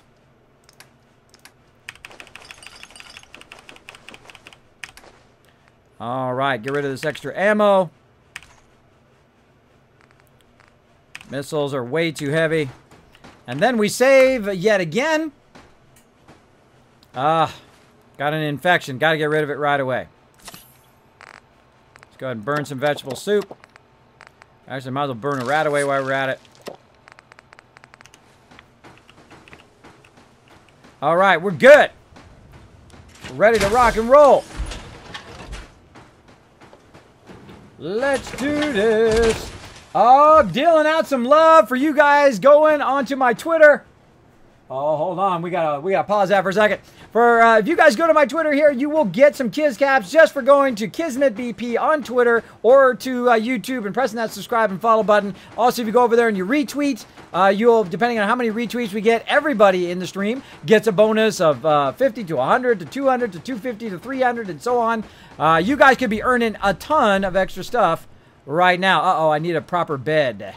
All right, get rid of this extra ammo. Missiles are way too heavy. And then we save yet again. Got an infection. Got to get rid of it right away. Let's go ahead and burn some vegetable soup. Actually, might as well burn a rat away while we're at it. All right, we're good. We're ready to rock and roll. Let's do this. Oh, dealing out some love for you guys going onto my Twitter. Oh, hold on. We gotta pause that for a second. For if you guys go to my Twitter here, you will get some Kiz caps just for going to Kismet BP on Twitter or to YouTube and pressing that subscribe and follow button. Also, if you go over there and you retweet, you'll, depending on how many retweets we get, everybody in the stream gets a bonus of 50 to 100 to 200 to 250 to 300 and so on. You guys could be earning a ton of extra stuff right now. Uh-oh, I need a proper bed.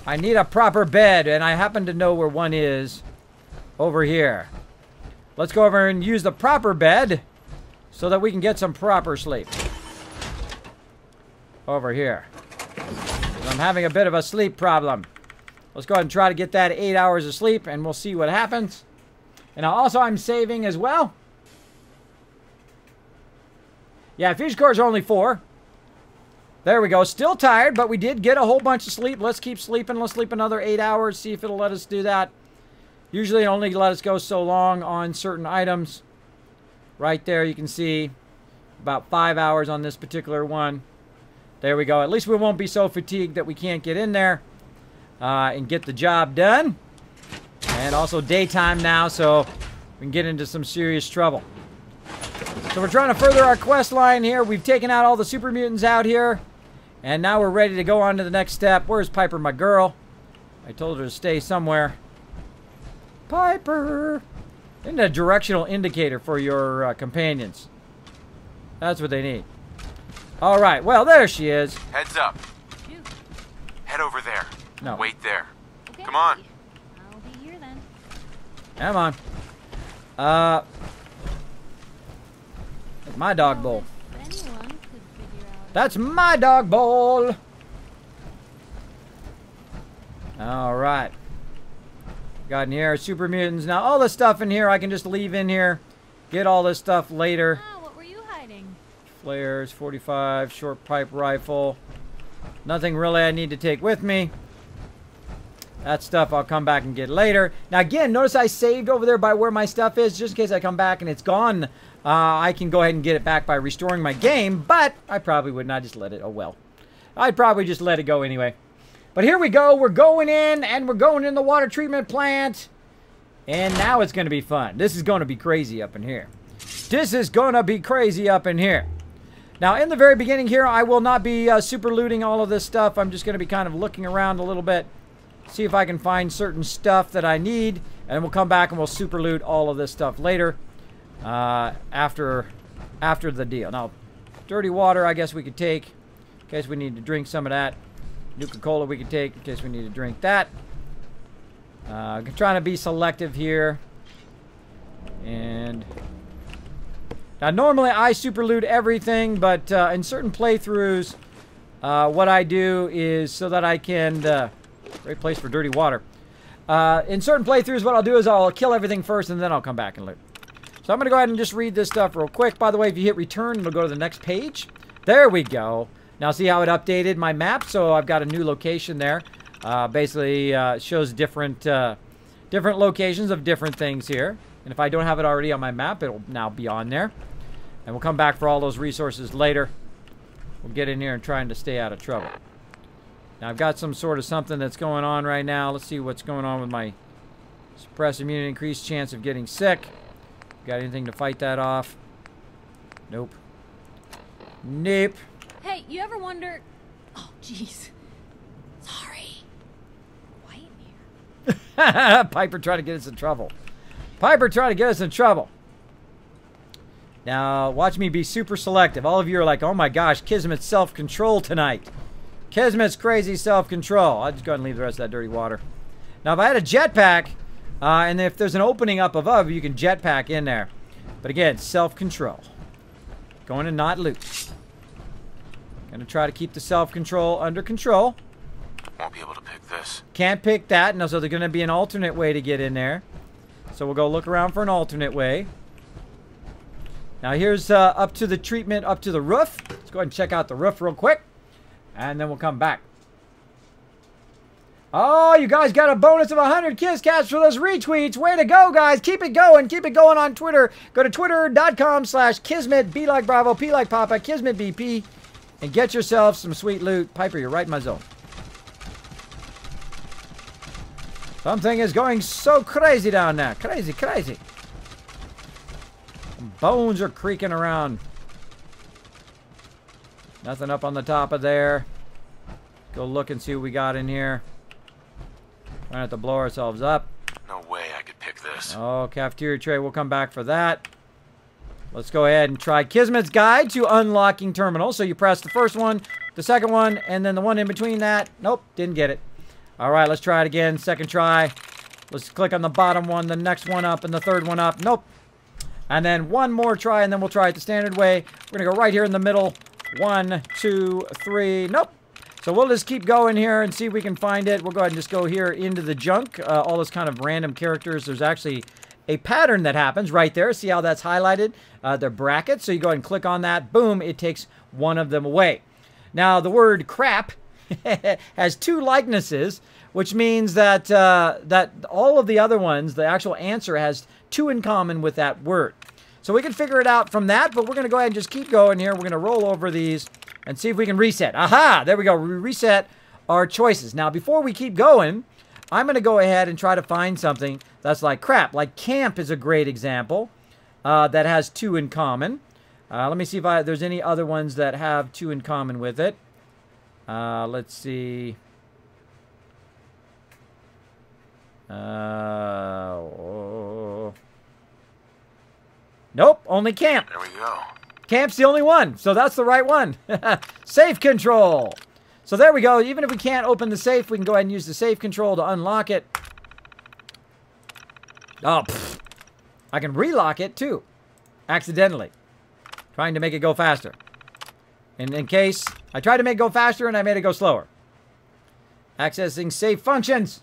I need a proper bed, and I happen to know where one is over here. Let's go over and use the proper bed so that we can get some proper sleep. Over here. I'm having a bit of a sleep problem. Let's go ahead and try to get that 8 hours of sleep, and we'll see what happens. And also, I'm saving as well. Yeah, fusion cores are only 4. There we go. Still tired, but we did get a whole bunch of sleep. Let's keep sleeping. Let's sleep another 8 hours. See if it'll let us do that. Usually it only let us go so long on certain items. Right there you can see about 5 hours on this particular one. There we go. At least we won't be so fatigued that we can't get in there and get the job done. And also daytime now, so we can get into some serious trouble. So we're trying to further our quest line here. We've taken out all the super mutants out here. And now we're ready to go on to the next step. Where's Piper, my girl? I told her to stay somewhere. Piper! They need a directional indicator for your companions. That's what they need. Alright, well, there she is. Heads up. Shoot. Head over there. No. Wait there. Okay. Come on. I'll be here then. Come on. That's my dog bowl. If anyone could figure out. That's my dog bowl. Alright. Got in here, super mutants. Now, all this stuff in here, I can just leave in here. Get all this stuff later. Ah, what were you hiding? Flares, 45, short pipe rifle. Nothing really I need to take with me. That stuff I'll come back and get later. Now, again, notice I saved over there by where my stuff is, just in case I come back and it's gone. I can go ahead and get it back by restoring my game, but I probably would not just let it. Oh, well. I'd probably just let it go anyway. But here we go. We're going in, and we're going in the water treatment plant. And now it's going to be fun. This is going to be crazy up in here. This is going to be crazy up in here. Now, in the very beginning here, I will not be super looting all of this stuff. I'm just going to be kind of looking around a little bit. See if I can find certain stuff that I need. And we'll come back and we'll super loot all of this stuff later. After the deal. Now, dirty water I guess we could take. In case we need to drink some of that. Nuka-Cola we could take in case we need to drink that. I'm trying to be selective here. And now normally I super loot everything, but in certain playthroughs, what I do is so that I can great place for dirty water. In certain playthroughs, what I'll do is I'll kill everything first, and then I'll come back and loot. So I'm going to go ahead and just read this stuff real quick. By the way, if you hit return, it'll go to the next page. There we go. Now see how it updated my map? So I've got a new location there. Basically shows different locations of different things here. And if I don't have it already on my map, it'll now be on there. And we'll come back for all those resources later. We'll get in here and trying to stay out of trouble. Now I've got some sort of something that's going on right now. Let's see what's going on with my suppress immunity, increased chance of getting sick. Got anything to fight that off? Nope. Nope. Hey, you ever wonder... Oh, jeez. Sorry. Quiet in here. Piper trying to get us in trouble. Piper trying to get us in trouble. Now, watch me be super selective. All of you are like, oh my gosh, Kismet's self-control tonight. Kismet's crazy self-control. I'll just go ahead and leave the rest of that dirty water. Now, if I had a jetpack, and if there's an opening up above, you can jetpack in there. But again, self-control. Going to not loot. Gonna try to keep the self-control under control. Won't be able to pick this. Can't pick that. No, so there's gonna be an alternate way to get in there. So we'll go look around for an alternate way. Now here's up to the treatment, up to the roof. Let's go ahead and check out the roof real quick. And then we'll come back. Oh, you guys got a bonus of 100 Kiss Cats for those retweets. Way to go, guys. Keep it going. Keep it going on Twitter. Go to twitter.com/Kismet, B like Bravo, P like Papa, Kismet BP, and get yourself some sweet loot. Piper, you're right in my zone. Something is going so crazy down there. Crazy, crazy. Bones are creaking around. Nothing up on the top of there. Go look and see what we got in here. We're gonna have to blow ourselves up. No way I could pick this. Oh, cafeteria tray. We'll come back for that. Let's go ahead and try Kismet's Guide to Unlocking Terminals. So you press the first one, the second one, and then the one in between that. Nope, didn't get it. All right, let's try it again. Second try. Let's click on the bottom one, the next one up, and the third one up. Nope. And then one more try, and then we'll try it the standard way. We're going to go right here in the middle. 1, 2, 3. Nope. So we'll just keep going here and see if we can find it. We'll go ahead and just go here into the junk. All those kind of random characters. There's actually a pattern that happens right there. See how that's highlighted? They're brackets. So you go ahead and click on that. Boom. It takes one of them away. Now, the word crap has two likenesses, which means that that all of the other ones, the actual answer has two in common with that word. So we can figure it out from that, but we're going to go ahead and just keep going here. We're going to roll over these and see if we can reset. Aha! There we go. We reset our choices. Now, before we keep going, I'm going to go ahead and try to find something that's like crap. Like camp is a great example that has two in common. Let me see if there's any other ones that have two in common with it. Let's see. Nope, only camp. There we go. Camp's the only one, so that's the right one. Safe control. So there we go. Even if we can't open the safe, we can go ahead and use the safe control to unlock it. Oh, pfft. I can relock it too, accidentally. Trying to make it go faster. And in case I tried to make it go faster and I made it go slower. Accessing safe functions.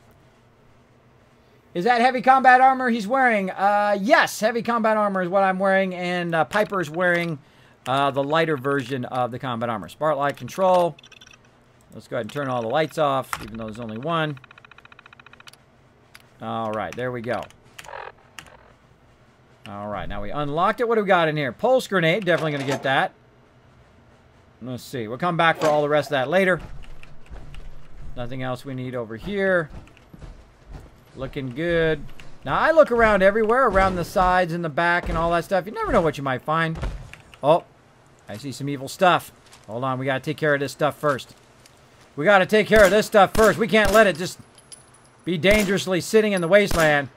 Is that heavy combat armor he's wearing? Yes, heavy combat armor is what I'm wearing, and Piper's wearing the lighter version of the combat armor. Spotlight control. Let's go ahead and turn all the lights off, even though there's only one. All right, there we go. All right, now we unlocked it. What do we got in here? Pulse grenade, definitely going to get that. Let's see. We'll come back for all the rest of that later. Nothing else we need over here. Looking good. Now, I look around everywhere, around the sides and the back and all that stuff. You never know what you might find. Oh, I see some evil stuff. Hold on, we got to take care of this stuff first. We got to take care of this stuff first. We can't let it just be dangerously sitting in the wasteland.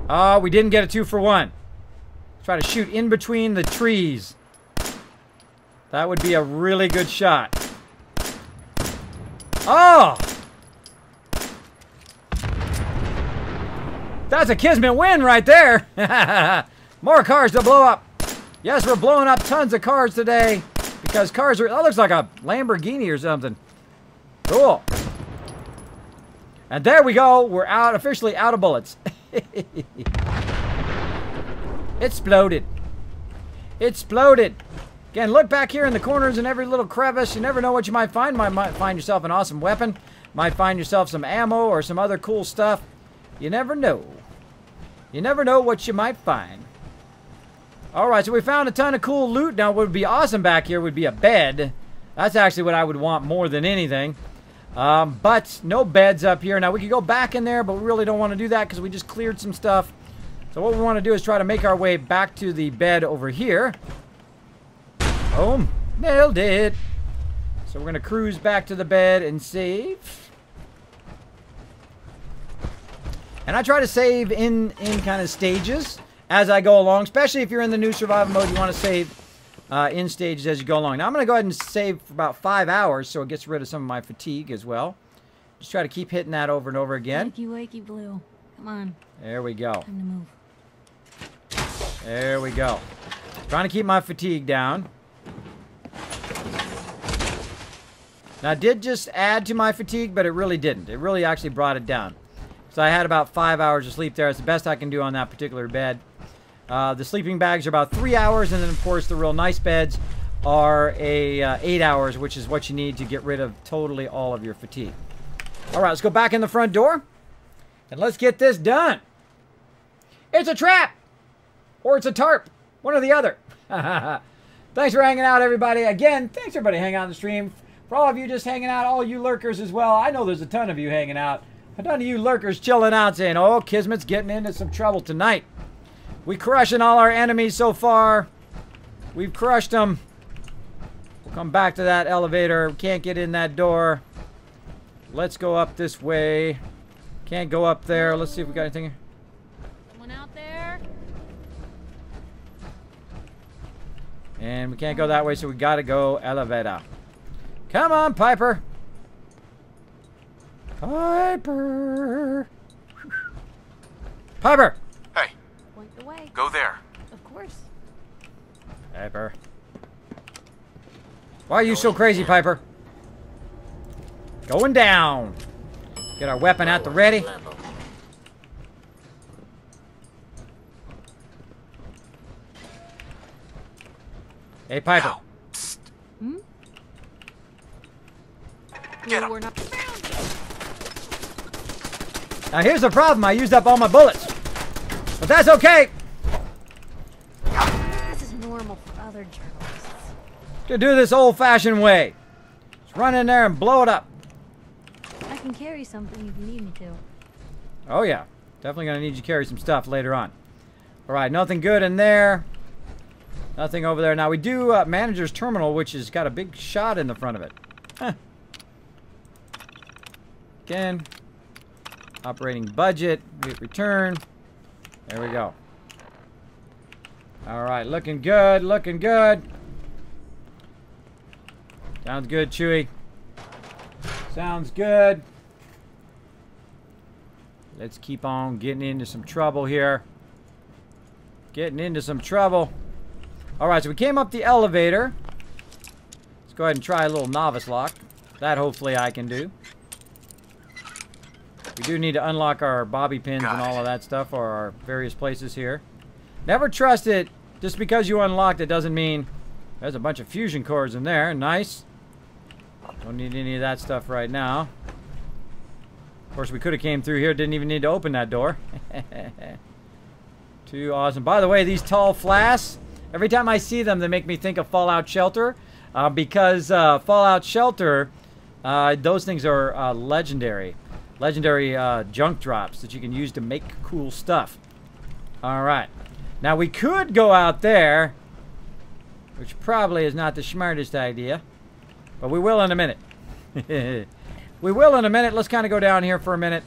Oh, we didn't get a 2-for-1. Try to shoot in between the trees. That would be a really good shot. Oh! That's a Kismet win right there. More cars to blow up. Yes, we're blowing up tons of cars today. Because cars are... That looks like a Lamborghini or something. Cool. And there we go. We're out, officially out of bullets. Exploded. Exploded. Again, look back here in the corners and every little crevice. You never know what you might find. Might find yourself an awesome weapon. Might find yourself some ammo or some other cool stuff. You never know. You never know what you might find. Alright, so we found a ton of cool loot. Now, what would be awesome back here would be a bed. That's actually what I would want more than anything. But no beds up here. Now, we could go back in there, but we really don't want to do that because we just cleared some stuff. So what we want to do is try to make our way back to the bed over here. Boom. Nailed it. So we're going to cruise back to the bed and save. And I try to save in kind of stages as I go along. Especially if you're in the new survival mode, you want to save in stages as you go along. Now I'm going to go ahead and save for about 5 hours so it gets rid of some of my fatigue as well. Just try to keep hitting that over and over again. Wakey, wakey, Blue. Come on. There we go. Time to move. There we go. Trying to keep my fatigue down. Now, I did just add to my fatigue, but it really didn't. It really actually brought it down. So I had about 5 hours of sleep there. It's the best I can do on that particular bed. The sleeping bags are about 3 hours, and then, of course, the real nice beds are 8 hours, which is what you need to get rid of totally all of your fatigue. All right, let's go back in the front door, and let's get this done. It's a trap! Or it's a tarp. One or the other. Thanks for hanging out, everybody. Again, thanks, everybody, hanging out on the stream. For all of you just hanging out, all you lurkers as well. I know there's a ton of you hanging out. A ton of you lurkers chilling out saying, oh, Kismet's getting into some trouble tonight. We crushing all our enemies so far. We've crushed them. We'll come back to that elevator. We can't get in that door. Let's go up this way. Can't go up there. Let's see if we got anything here. Someone out there? And we can't go that way, so we gotta go elevator. Come on, Piper. Piper. Piper. Hey, Point the way. go there. Of course. Piper. Why are you so crazy, Piper? Going down. Get our weapon at the ready. Hey, Piper. Ow. Psst. Hmm? Get 'em. We're not found. Now, here's the problem. I used up all my bullets. But that's okay. This is normal for other journalists. To do this old-fashioned way. Just run in there and blow it up. I can carry something if you need me to. Oh, yeah. Definitely going to need you to carry some stuff later on. All right, nothing good in there. Nothing over there. Now, we do Manager's Terminal, which has got a big shot in the front of it. Huh. Again. Operating budget. Return. There we go. All right, looking good. Looking good. Sounds good, Chewie. Sounds good. Let's keep on getting into some trouble here. Getting into some trouble. Alright, so we came up the elevator. Let's go ahead and try a little novice lock. That hopefully I can do. We do need to unlock our bobby pins and all of that stuff for our various places here. Never trust it. Just because you unlocked it doesn't mean there's a bunch of fusion cores in there. Nice. Don't need any of that stuff right now. Of course, we could have came through here. Didn't even need to open that door. Too awesome. By the way, these tall flasks, every time I see them, they make me think of Fallout Shelter. Because Fallout Shelter, those things are legendary. Legendary junk drops that you can use to make cool stuff. Alright. Now, we could go out there, which probably is not the smartest idea. But we will in a minute. We will in a minute. Let's kind of go down here for a minute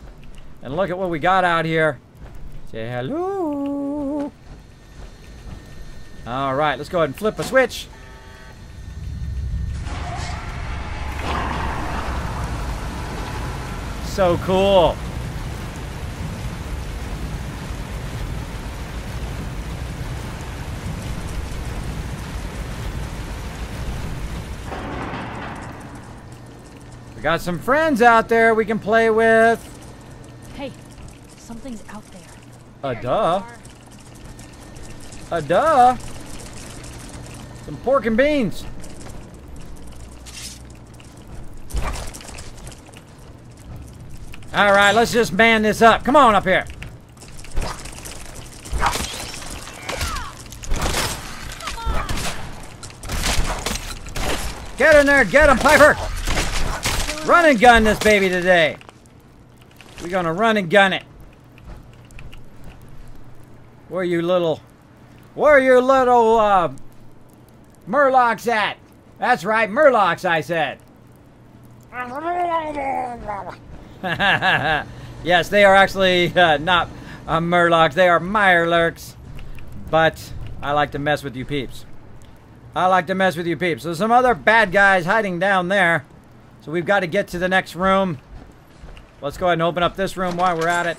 and look at what we got out here. Say hello. All right, let's go ahead and flip a switch. So cool. Got some friends out there we can play with. Hey, something's out there. Duh. Duh. Some pork and beans. All right, let's just man this up. Come on up here. Get in there, get him, Piper. Run and gun this baby today. We're gonna run and gun it. Where are your little Murlocs at? That's right, Murlocs, I said. Yes, they are actually not Murlocs. They are Mirelurks. But I like to mess with you peeps. I like to mess with you peeps. There's some other bad guys hiding down there. So we've got to get to the next room. Let's go ahead and open up this room while we're at it.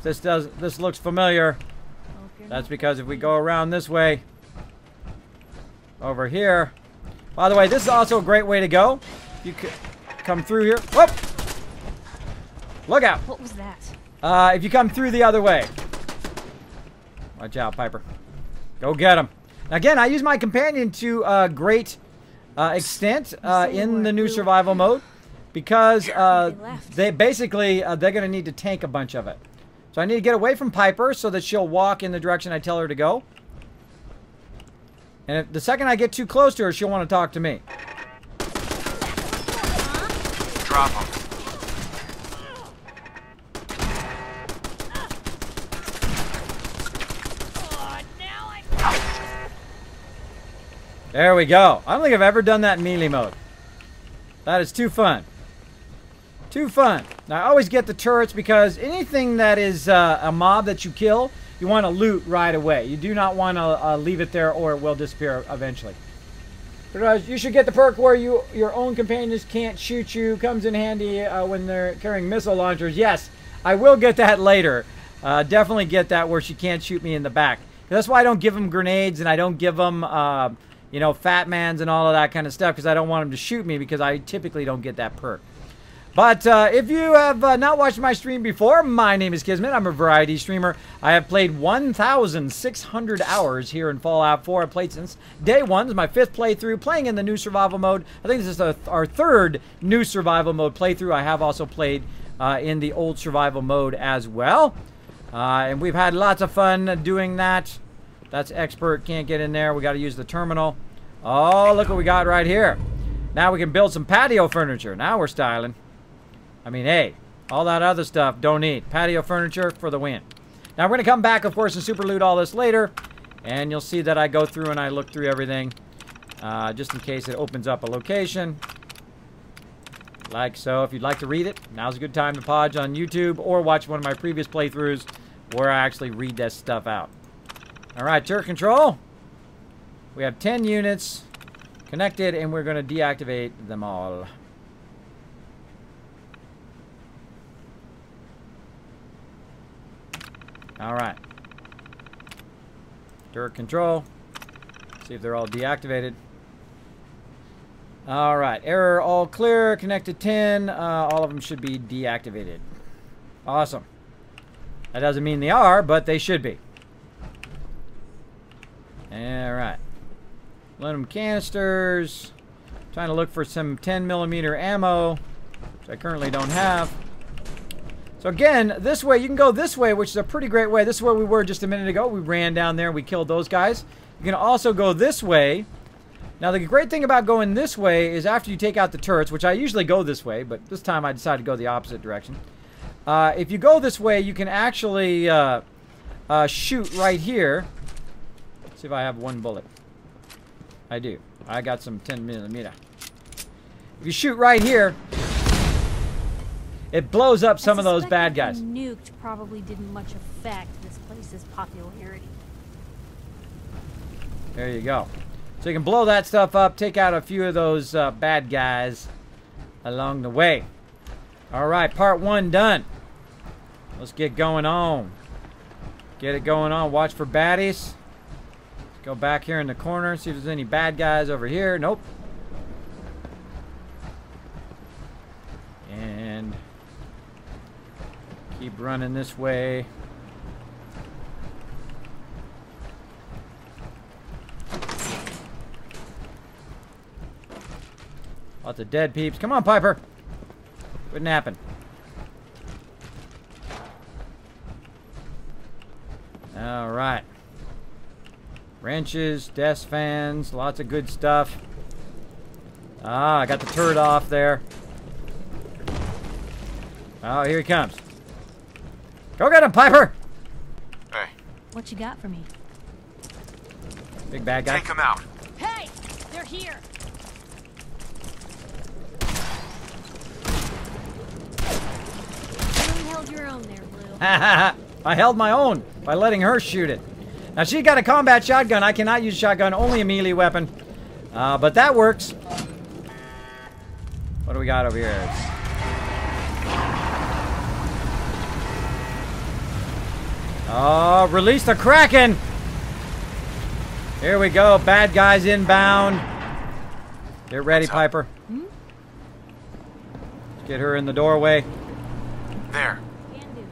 This looks familiar. That's because if we go around this way, over here. By the way, this is also a great way to go. You could come through here. Whoop! Look out. What was that? If you come through the other way. Watch out, Piper. Go get him. Again, I use my companion to great extent in the new survival mode because they're going to need to tank a bunch of it. So I need to get away from Piper so that she'll walk in the direction I tell her to go. And if the second I get too close to her, she'll want to talk to me. Drop him. There we go. I don't think I've ever done that in melee mode. That is too fun. Too fun. Now, I always get the turrets because anything that is a mob that you kill, you want to loot right away. You do not want to leave it there or it will disappear eventually. But you should get the perk where your own companions can't shoot you. Comes in handy when they're carrying missile launchers. Yes, I will get that later. Definitely get that where she can't shoot me in the back. That's why I don't give them grenades and I don't give them... you know, fat mans and all of that kind of stuff because I don't want them to shoot me because I typically don't get that perk. But if you have not watched my stream before, my name is Kismet. I'm a variety streamer. I have played 1,600 hours here in Fallout 4. I've played since day one. This is my 5th playthrough, playing in the new survival mode. I think this is our 3rd new survival mode playthrough. I have also played in the old survival mode as well. And we've had lots of fun doing that. That's expert. Can't get in there. We got to use the terminal. Oh, look what we got right here. Now we can build some patio furniture. Now we're styling. I mean, hey, all that other stuff, don't need. Patio furniture for the win. Now we're going to come back, of course, and super loot all this later. And you'll see that I go through and I look through everything. Just in case it opens up a location. Like so. If you'd like to read it, now's a good time to pause on YouTube or watch one of my previous playthroughs where I actually read that stuff out. Alright, turret control. We have 10 units connected and we're going to deactivate them all. Alright. Turret control. See if they're all deactivated. Alright, error all clear, connected 10. All of them should be deactivated. Awesome. That doesn't mean they are, but they should be. Alright. Aluminum canisters. Trying to look for some 10mm ammo, which I currently don't have. So again, this way, you can go this way, which is a pretty great way. This is where we were just a minute ago. We ran down there and we killed those guys. You can also go this way. Now the great thing about going this way is after you take out the turrets, which I usually go this way, but this time I decided to go the opposite direction. If you go this way, you can actually shoot right here. See if I have one bullet. I do. I got some 10mm. If you shoot right here, it blows up some of those bad guys. Nuked probably didn't much affect this place's popularity. There you go. So you can blow that stuff up, take out a few of those bad guys along the way. Alright, part 1 done. Let's get going on. Get it going on. Watch for baddies. Go back here in the corner, see if there's any bad guys over here. Nope. And keep running this way. Lots of dead peeps. Come on, Piper. Quit napping. All right. Wrenches, desk fans, lots of good stuff. Ah, I got the turret off there. Oh, here he comes. Go get him, Piper! Hey, What you got for me? Big bad guy. take him out. Hey! They're here! You held your own there, Blue. I held my own by letting her shoot it. Now, she got a combat shotgun. I cannot use shotgun, only a melee weapon. But that works. What do we got over here? Oh, release the Kraken! Here we go. Bad guys inbound. Get ready, Piper. Let's get her in the doorway. There. Can do.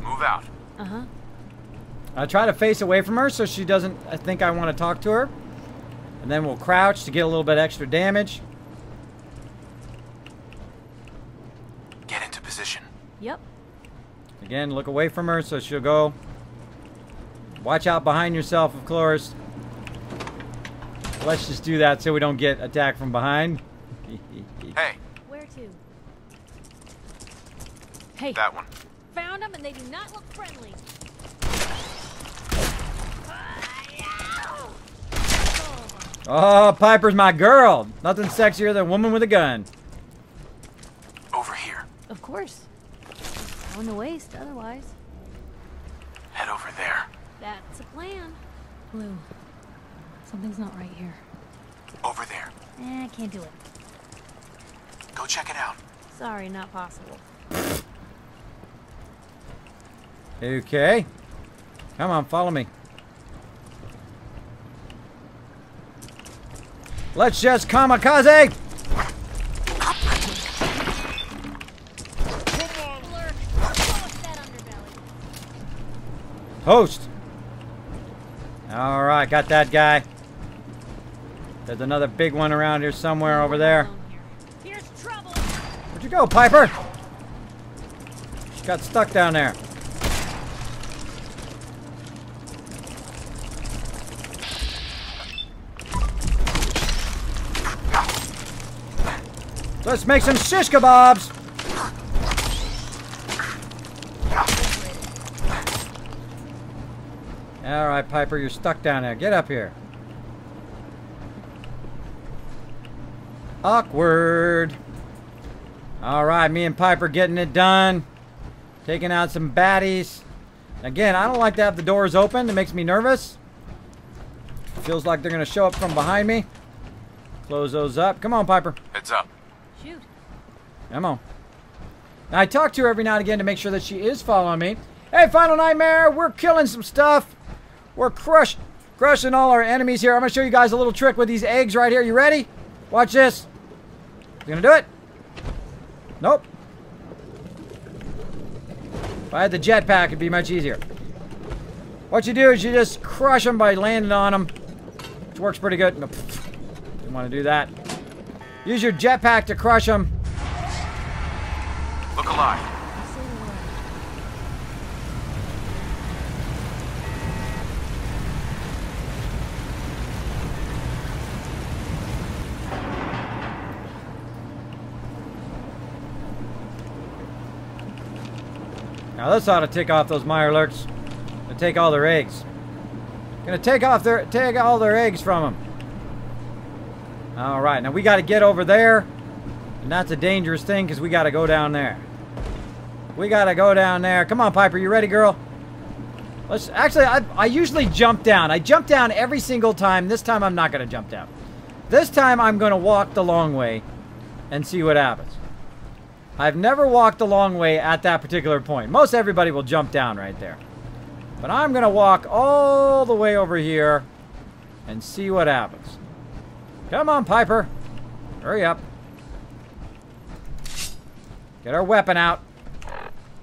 Move out. Uh-huh. I try to face away from her so she doesn't think I want to talk to her. And then we'll crouch to get a little bit extra damage. Get into position. Yep. Again, look away from her so she'll go. Watch out behind yourself, of course. Let's just do that so we don't get attacked from behind. Hey, Where to? Hey, that one. found them and they do not look friendly. Oh, Piper's my girl. Nothing sexier than a woman with a gun. Over here. Of course. On the waist, otherwise. Head over there. That's a plan. Blue, something's not right here. Over there. I can't do it. Go check it out. Sorry, not possible. Okay. Come on, follow me. Let's just kamikaze! Blur, close that underbelly. Host. Alright, got that guy. There's another big one around here somewhere over there. Here's trouble. Where'd you go, Piper? She got stuck down there. Let's make some shish kebabs. All right, Piper, you're stuck down there. Get up here. Awkward. All right, me and Piper getting it done. Taking out some baddies. Again, I don't like to have the doors open. It makes me nervous. Feels like they're going to show up from behind me. Close those up. Come on, Piper. Heads up. Shoot. Come on. Now, I talk to her every now and again to make sure that she is following me. Hey, Final Nightmare, we're killing some stuff. We're crushing all our enemies here. I'm going to show you guys a little trick with these eggs right here. You ready? Watch this. You going to do it? Nope. If I had the jetpack, it'd be much easier. What you do is you just crush them by landing on them, which works pretty good. No, didn't want to do that. Use your jetpack to crush them. Look alive. I say the word. Now this ought to tick off those Mirelurks. To take all their eggs. Gonna take all their eggs from them. All right, now we got to get over there, and that's a dangerous thing because we got to go down there. We got to go down there. Come on, Piper, you ready, girl? Let's actually. I usually jump down. I jump down every single time. This time I'm not gonna jump down. This time I'm gonna walk the long way, and see what happens. I've never walked the long way at that particular point. Most everybody will jump down right there. But I'm going to walk all the way over here and see what happens. Come on, Piper. Hurry up. Get our weapon out.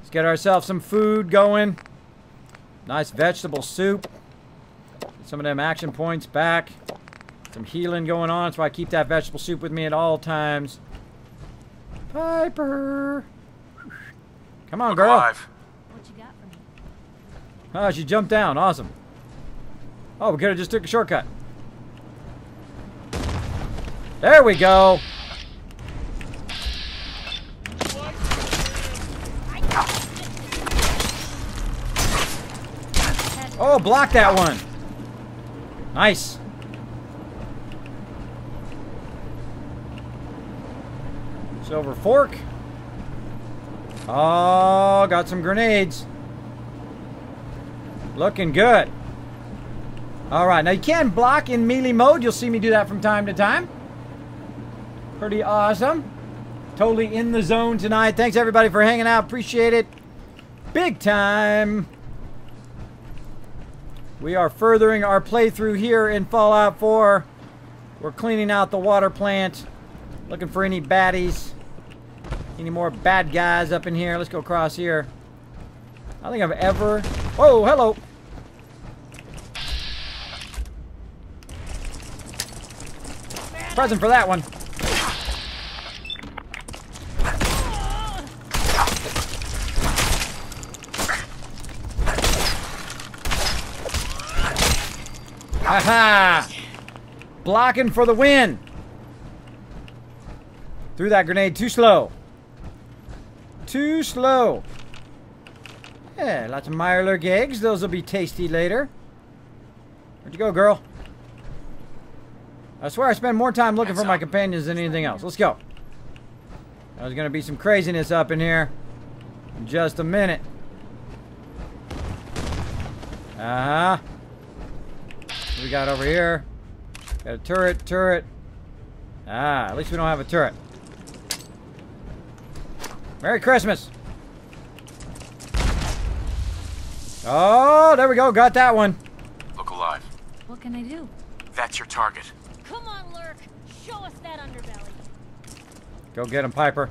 Let's get ourselves some food going. Nice vegetable soup. Get some of them action points back. Some healing going on. That's why I keep that vegetable soup with me at all times. Piper. Come on, girl. What you got for me? Oh, she jumped down. Awesome. Oh, we could have just took a shortcut. There we go. Oh, block that one. Nice. Silver fork. Oh, got some grenades. Looking good. Alright, now you can block in melee mode. You'll see me do that from time to time. Pretty awesome. Totally in the zone tonight. Thanks everybody for hanging out. Appreciate it. Big time. We are furthering our playthrough here in Fallout 4. We're cleaning out the water plant. Looking for any baddies. Any more bad guys up in here? Let's go across here. I don't think I've ever... Whoa, hello. Present for that one. Haha! Blocking for the win. Threw that grenade too slow. Too slow. Yeah, lots of Mirelurk eggs. Those will be tasty later. Where'd you go, girl? I swear I spend more time looking for my companions than anything else. Let's go. There's going to be some craziness up in here in just a minute. Uh-huh. What we got over here? Got a turret. Ah, at least we don't have a turret. Merry Christmas. Oh, there we go. Got that one. Look alive. What can I do? That's your target. Come on, Lurk. Show us that underbelly. Go get him, Piper.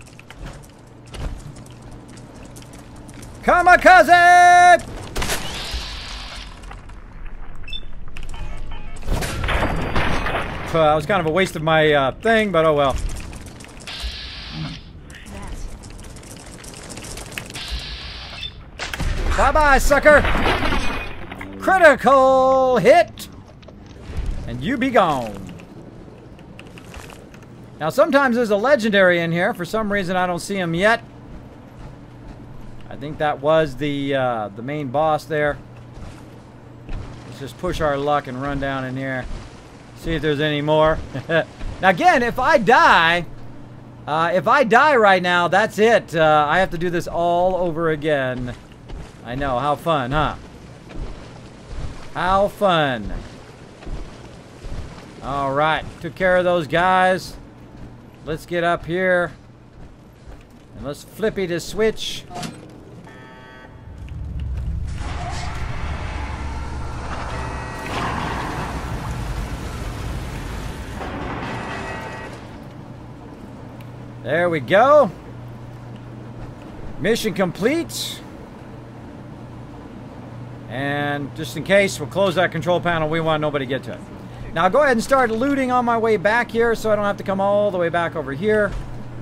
Come on, cousin! That was kind of a waste of my thing, but oh well. Bye-bye, sucker! Critical hit! And you be gone. Now, sometimes there's a legendary in here. For some reason, I don't see him yet. I think that was the main boss there. Let's just push our luck and run down in here. See if there's any more. Now, again, if I die right now, that's it. I have to do this all over again. I know. How fun, huh? How fun. All right. Took care of those guys. Let's get up here. And let's flippy the switch. There we go. Mission complete. And just in case, we'll close that control panel. We want nobody to get to it. Now go ahead and start looting on my way back here so I don't have to come all the way back over here.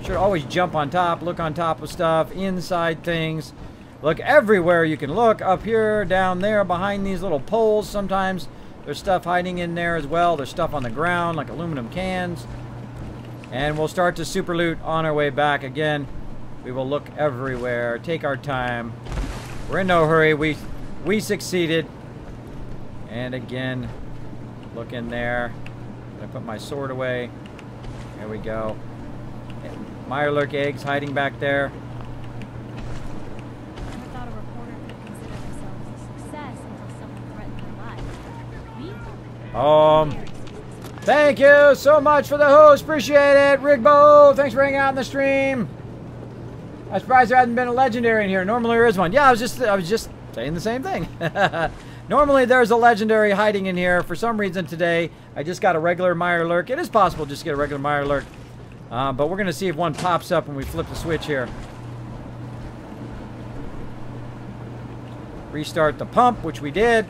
Should always jump on top, look on top of stuff, inside things. Look everywhere you can look. Up here, down there, behind these little poles. Sometimes there's stuff hiding in there as well. There's stuff on the ground like aluminum cans. And we'll start to super loot on our way back again. We will look everywhere. Take our time. We're in no hurry. We succeeded. And again, look in there. I'm gonna put my sword away. There we go. Mirelurk eggs hiding back there. I never thought a reporter could consider themselves a success until someone threatened their life. Me? Thank you so much for the host. Appreciate it. Rigbo, thanks for hanging out in the stream. I'm surprised there hasn't been a legendary in here. Normally there is one. Yeah, I was just saying the same thing. Normally there's a legendary hiding in here. For some reason today, I just got a regular Mirelurk. It is possible just to get a regular Mirelurk. But we're going to see if one pops up when we flip the switch here. Restart the pump, which we did.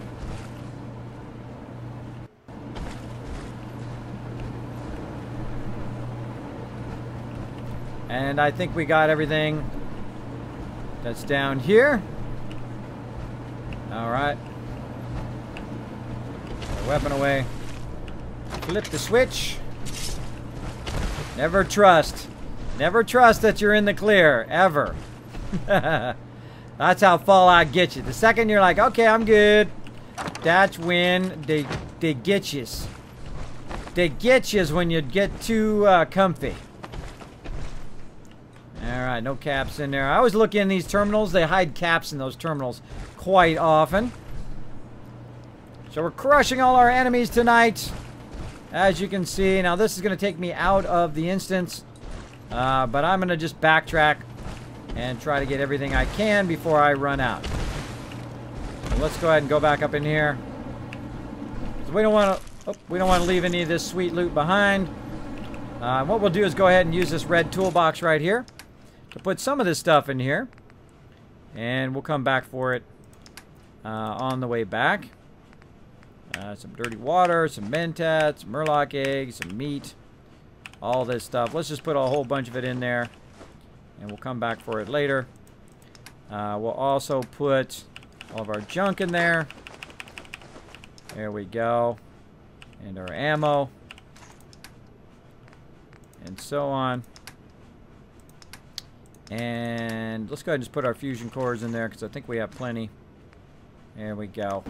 And I think we got everything that's down here. Alright. Weapon away. Flip the switch. Never trust. Never trust that you're in the clear. Ever. That's how Fallout gets you. The second you're like, okay, I'm good. That's when they get yous. They get yous when you get too comfy. Alright, no caps in there. I always look in these terminals. They hide caps in those terminals quite often. So we're crushing all our enemies tonight. As you can see. Now this is going to take me out of the instance. But I'm going to just backtrack and try to get everything I can before I run out. So let's go ahead and go back up in here. We don't want to leave any of this sweet loot behind. What we'll do is go ahead and use this red toolbox right here to put some of this stuff in here, and we'll come back for it on the way back. Some dirty water, some mentat, some murloc eggs, some meat, all this stuff. Let's just put a whole bunch of it in there, and we'll come back for it later. We'll also put all of our junk in there. There we go. And our ammo. And so on. And let's go ahead and just put our fusion cores in there because I think we have plenty. There we go.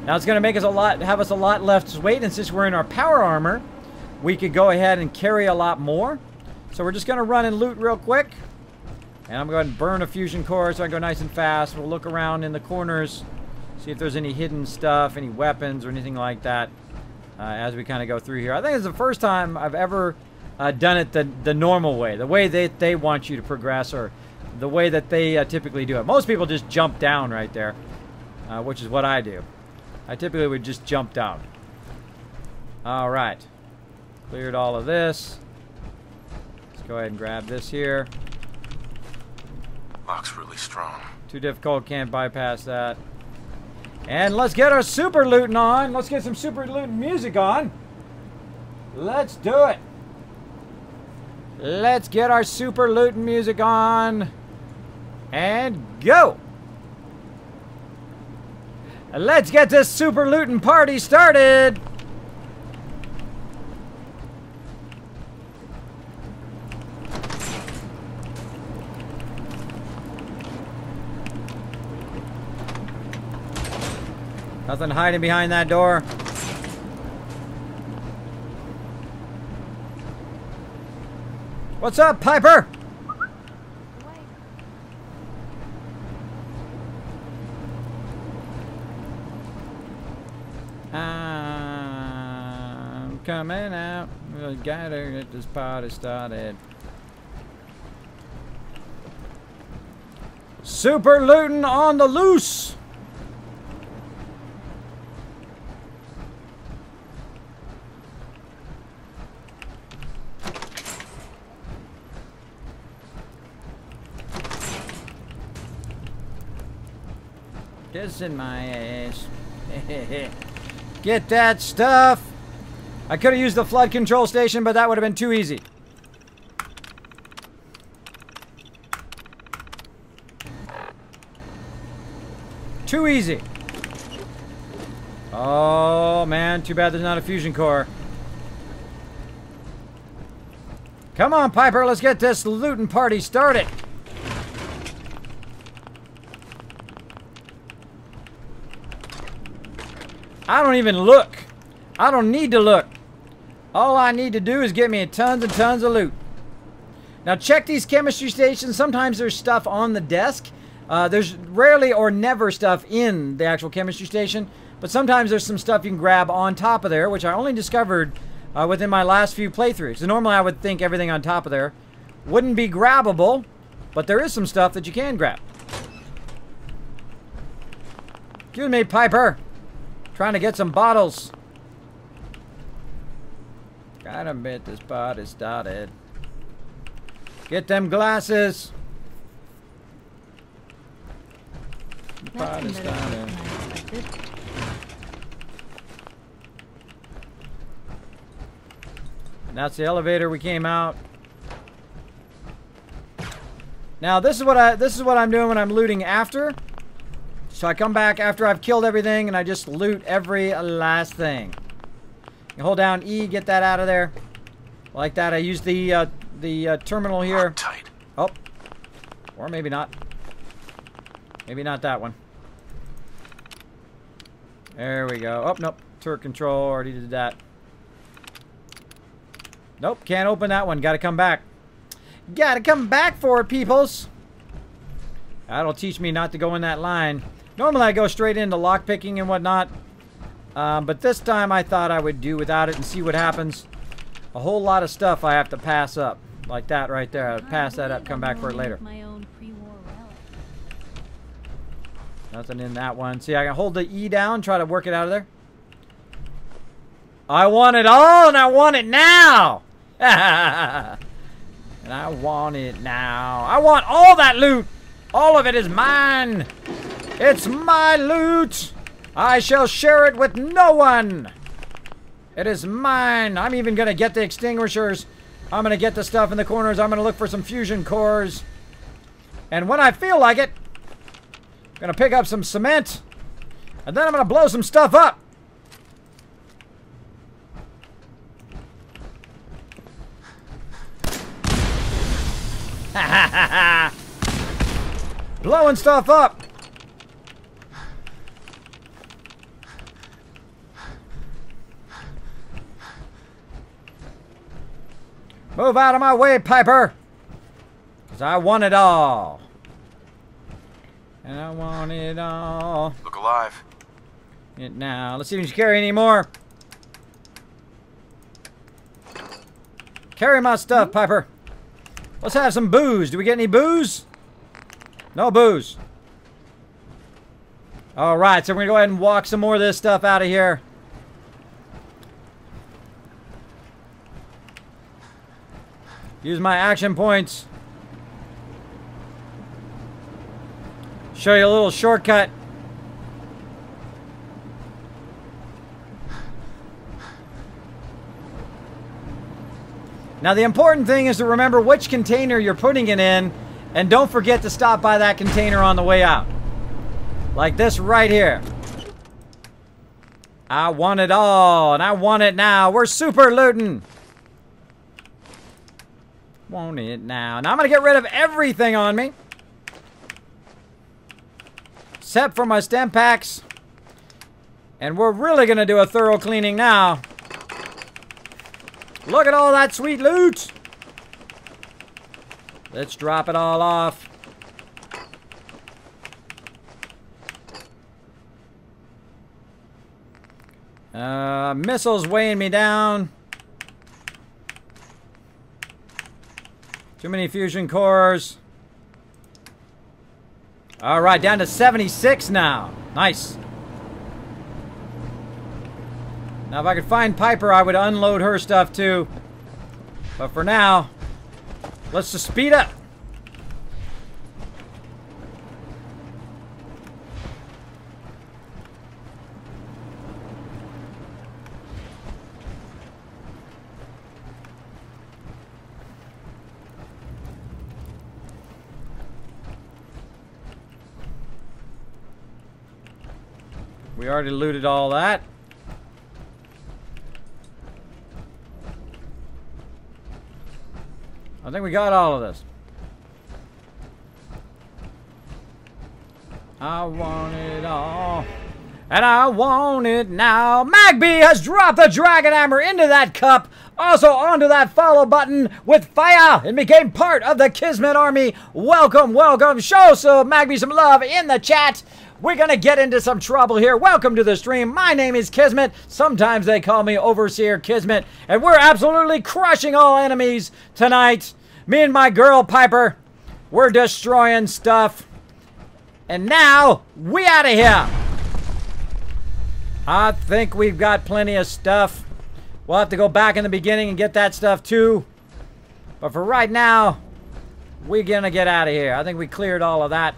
Now it's going to make us have us a lot less weight, and since we're in our power armor, we could go ahead and carry a lot more. So we're just going to run and loot real quick. And I'm going to burn a fusion core so I can go nice and fast. We'll look around in the corners, see if there's any hidden stuff, any weapons or anything like that as we kind of go through here. I think it's the first time I've ever done it the normal way, the way they want you to progress, or the way that they typically do it. Most people just jump down right there, which is what I do. I typically would just jump down. All right. Cleared all of this. Let's go ahead and grab this here. Lock's really strong. Too difficult, can't bypass that. And let's get our super looting on. Let's get some super looting music on. Let's do it. Let's get our super looting music on. And go. Let's get this super looting party started. Nothing hiding behind that door. What's up, Piper? I'm coming out. We gotta get this party started. Super looting on the loose. Kissing my ass. Get that stuff. I could have used the flood control station, but that would have been too easy. Too easy. Oh, man. Too bad there's not a fusion core. Come on, Piper. Let's get this looting party started. I don't even look. I don't need to look. All I need to do is get me tons and tons of loot. Now check these chemistry stations. Sometimes there's stuff on the desk. There's rarely or never stuff in the actual chemistry station. But sometimes there's some stuff you can grab on top of there, which I only discovered within my last few playthroughs. So normally I would think everything on top of there wouldn't be grabbable. But there is some stuff that you can grab. Excuse me, Piper. Trying to get some bottles. Gotta admit this party started. Get them glasses. That seemed better than I expected. That's the elevator we came out. Now this is what I'm doing when I'm looting after. So I come back after I've killed everything and I just loot every last thing. You hold down E, get that out of there. Like that. I use the terminal here. Tight. Oh. Or maybe not. Maybe not that one. There we go. Oh, nope. Turret control. Already did that. Nope. Can't open that one. Gotta come back. Gotta come back for it, peoples. That'll teach me not to go in that line. Normally I go straight into lockpicking and whatnot. But this time I thought I would do without it and see what happens. A whole lot of stuff I have to pass up. Like that right there. I'll pass that up, come back for it later. My own pre-war relic. Nothing in that one. See, I can hold the E down, try to work it out of there. I want it all and I want it now! And I want it now. I want all that loot! All of it is mine! It's my loot! I shall share it with no one! It is mine! I'm even gonna get the extinguishers. I'm gonna get the stuff in the corners. I'm gonna look for some fusion cores. And when I feel like it, I'm gonna pick up some cement. And then I'm gonna blow some stuff up! Blowing stuff up! Move out of my way, Piper! Because I want it all. And I want it all. Look alive. It now. Let's see if you can carry any more. Carry my stuff, Piper. Let's have some booze. Do we get any booze? No booze. Alright, so we're going to go ahead and walk some more of this stuff out of here. Use my action points. Show you a little shortcut. Now the important thing is to remember which container you're putting it in, and don't forget to stop by that container on the way out. Like this right here. I want it all, and I want it now. We're super looting. Want it now. Now I'm going to get rid of everything on me. Except for my stem packs. And we're really going to do a thorough cleaning now. Look at all that sweet loot. Let's drop it all off. Missiles weighing me down. Too many fusion cores. Alright, down to 76 now. Nice. Now if I could find Piper, I would unload her stuff too. But for now, let's just speed up. We already looted all that. I think we got all of this. I want it all. And I want it now. Magby has dropped the dragon hammer into that cup. Also onto that follow button with fire and became part of the Kismet army. Welcome, welcome. Show some Magby some love in the chat. We're going to get into some trouble here. Welcome to the stream. My name is Kismet. Sometimes they call me Overseer Kismet. And we're absolutely crushing all enemies tonight. Me and my girl Piper, we're destroying stuff. And now, we out of here. I think we've got plenty of stuff. We'll have to go back in the beginning and get that stuff too. But for right now, we're going to get out of here. I think we cleared all of that.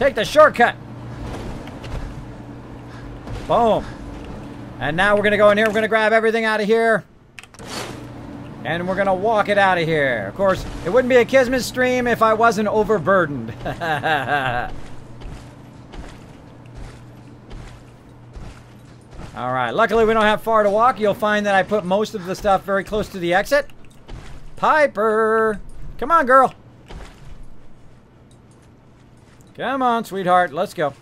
Take the shortcut. Boom. And now we're going to go in here. We're going to grab everything out of here. And we're going to walk it out of here. Of course, it wouldn't be a Kismet stream if I wasn't overburdened. Alright, luckily we don't have far to walk. You'll find that I put most of the stuff very close to the exit. Piper! Come on, girl. Come on, sweetheart. Let's go.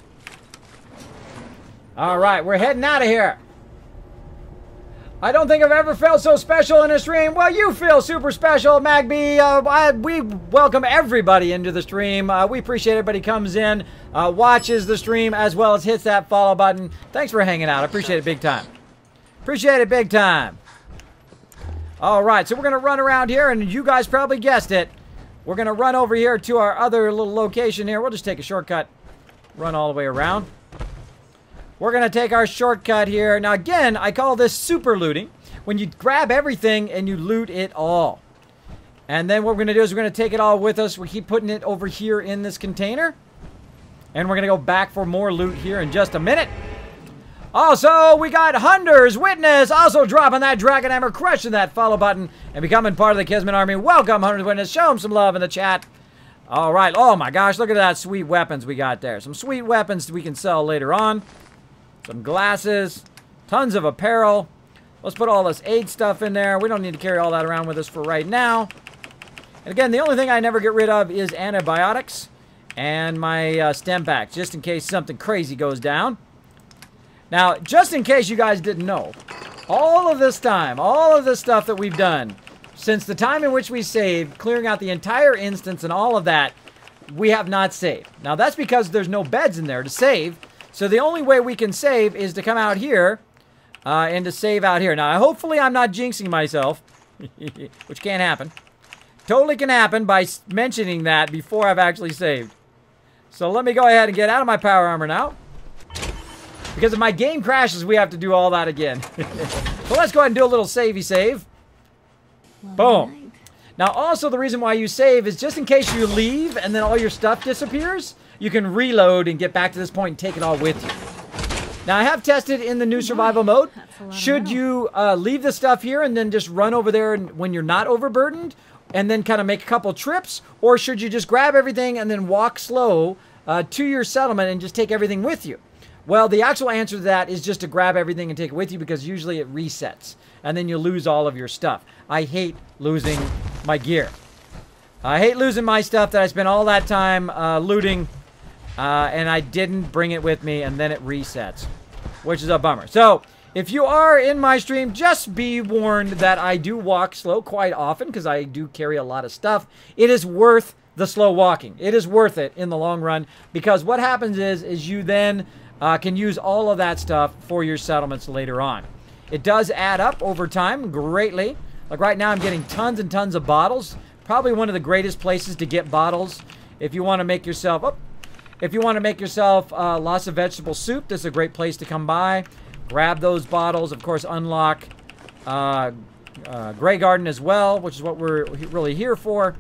Alright, we're heading out of here. I don't think I've ever felt so special in a stream. Well, you feel super special, Magby. We welcome everybody into the stream. We appreciate everybody comes in, watches the stream, as well as hits that follow button. Thanks for hanging out. I appreciate it big time. Appreciate it big time. All right, so we're going to run around here, and you guys probably guessed it. We're going to run over here to our other little location here. We'll just take a shortcut, run all the way around. We're going to take our shortcut here. Now, again, I call this super looting. When you grab everything and you loot it all. And then what we're going to do is we're going to take it all with us. We keep putting it over here in this container. And we're going to go back for more loot here in just a minute. Also, we got Hunter's Witness also dropping that Dragon Hammer, crushing that follow button, and becoming part of the Kismet Army. Welcome, Hunter's Witness. Show him some love in the chat. All right. Oh, my gosh. Look at that sweet weapons we got there. Some sweet weapons we can sell later on. Some glasses, tons of apparel. Let's put all this aid stuff in there. We don't need to carry all that around with us for right now. And again, the only thing I never get rid of is antibiotics and my stem packs, just in case something crazy goes down. Now, just in case you guys didn't know, all of this time, all of this stuff that we've done, since the time in which we saved, clearing out the entire instance and all of that, we have not saved. Now, that's because there's no beds in there to save. So the only way we can save is to come out here and to save out here. Now, hopefully I'm not jinxing myself, which can't happen. Totally can happen by mentioning that before I've actually saved. So let me go ahead and get out of my power armor now. Because if my game crashes, we have to do all that again. So let's go ahead and do a little savey save. Boom. Now, also the reason why you save is just in case you leave and then all your stuff disappears. You can reload and get back to this point and take it all with you. Now, I have tested in the new survival mode. Should you leave the stuff here and then just run over there when you're not overburdened and then kind of make a couple trips? Or should you just grab everything and then walk slow to your settlement and just take everything with you? Well, the actual answer to that is just to grab everything and take it with you because usually it resets. And then you lose all of your stuff. I hate losing my gear. I hate losing my stuff that I spent all that time looting. And I didn't bring it with me, and then it resets, which is a bummer. So, if you are in my stream, just be warned that I do walk slow quite often because I do carry a lot of stuff. It is worth the slow walking. It is worth it in the long run because what happens is you then can use all of that stuff for your settlements later on. It does add up over time greatly. Like right now, I'm getting tons and tons of bottles. Probably one of the greatest places to get bottles if you want to make yourself... Oh, if you want to make yourself lots of vegetable soup, this is a great place to come by. Grab those bottles. Of course, unlock Grey Garden as well, which is what we're really here for.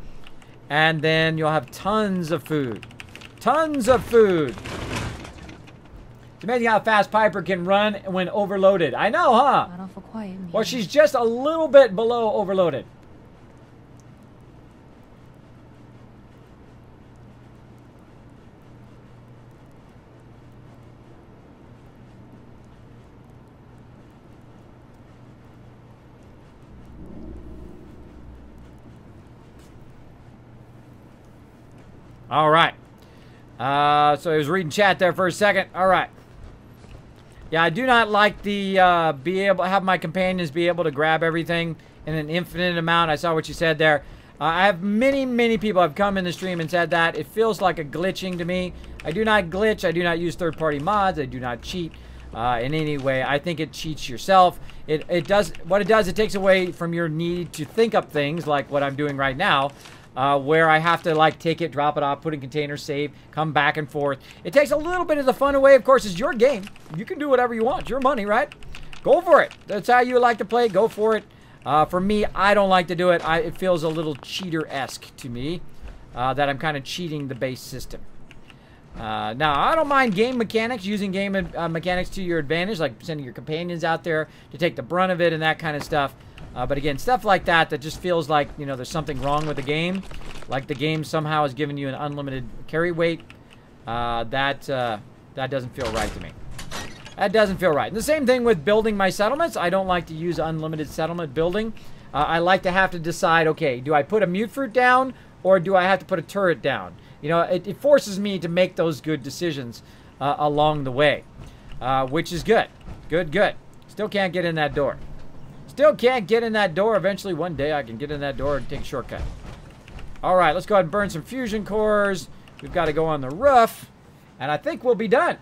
And then you'll have tons of food. Tons of food. It's amazing how fast Piper can run when overloaded. I know, huh? Well, she's just a little bit below overloaded. All right. So I was reading chat there for a second. All right. Yeah, I do not like the have my companions be able to grab everything in an infinite amount. I saw what you said there. I have many people have come in the stream and said that. It feels like a glitching to me. I do not glitch. I do not use third-party mods. I do not cheat in any way. I think it cheats yourself. It does what it does. It takes away from your need to think up things like what I'm doing right now. Where I have to like take it, drop it off, put in containers, save, come back and forth. It takes a little bit of the fun away. Of course, it's your game. You can do whatever you want. It's your money, right? Go for it. That's how you like to play. Go for it. For me, I don't like to do it. It feels a little cheater-esque to me that I'm kind of cheating the base system. Now, I don't mind game mechanics, using game mechanics to your advantage, like sending your companions out there to take the brunt of it and that kind of stuff. But again, stuff like that just feels like, you know, there's something wrong with the game. Like the game somehow has given you an unlimited carry weight. That doesn't feel right to me. That doesn't feel right. And the same thing with building my settlements. I don't like to use unlimited settlement building. I like to have to decide, okay, do I put a mute fruit down or do I have to put a turret down? You know, it forces me to make those good decisions along the way, which is good. Good. Still can't get in that door. Still can't get in that door. Eventually, one day, I can get in that door and take a shortcut. All right, let's go ahead and burn some fusion cores. We've got to go on the roof, and I think we'll be done.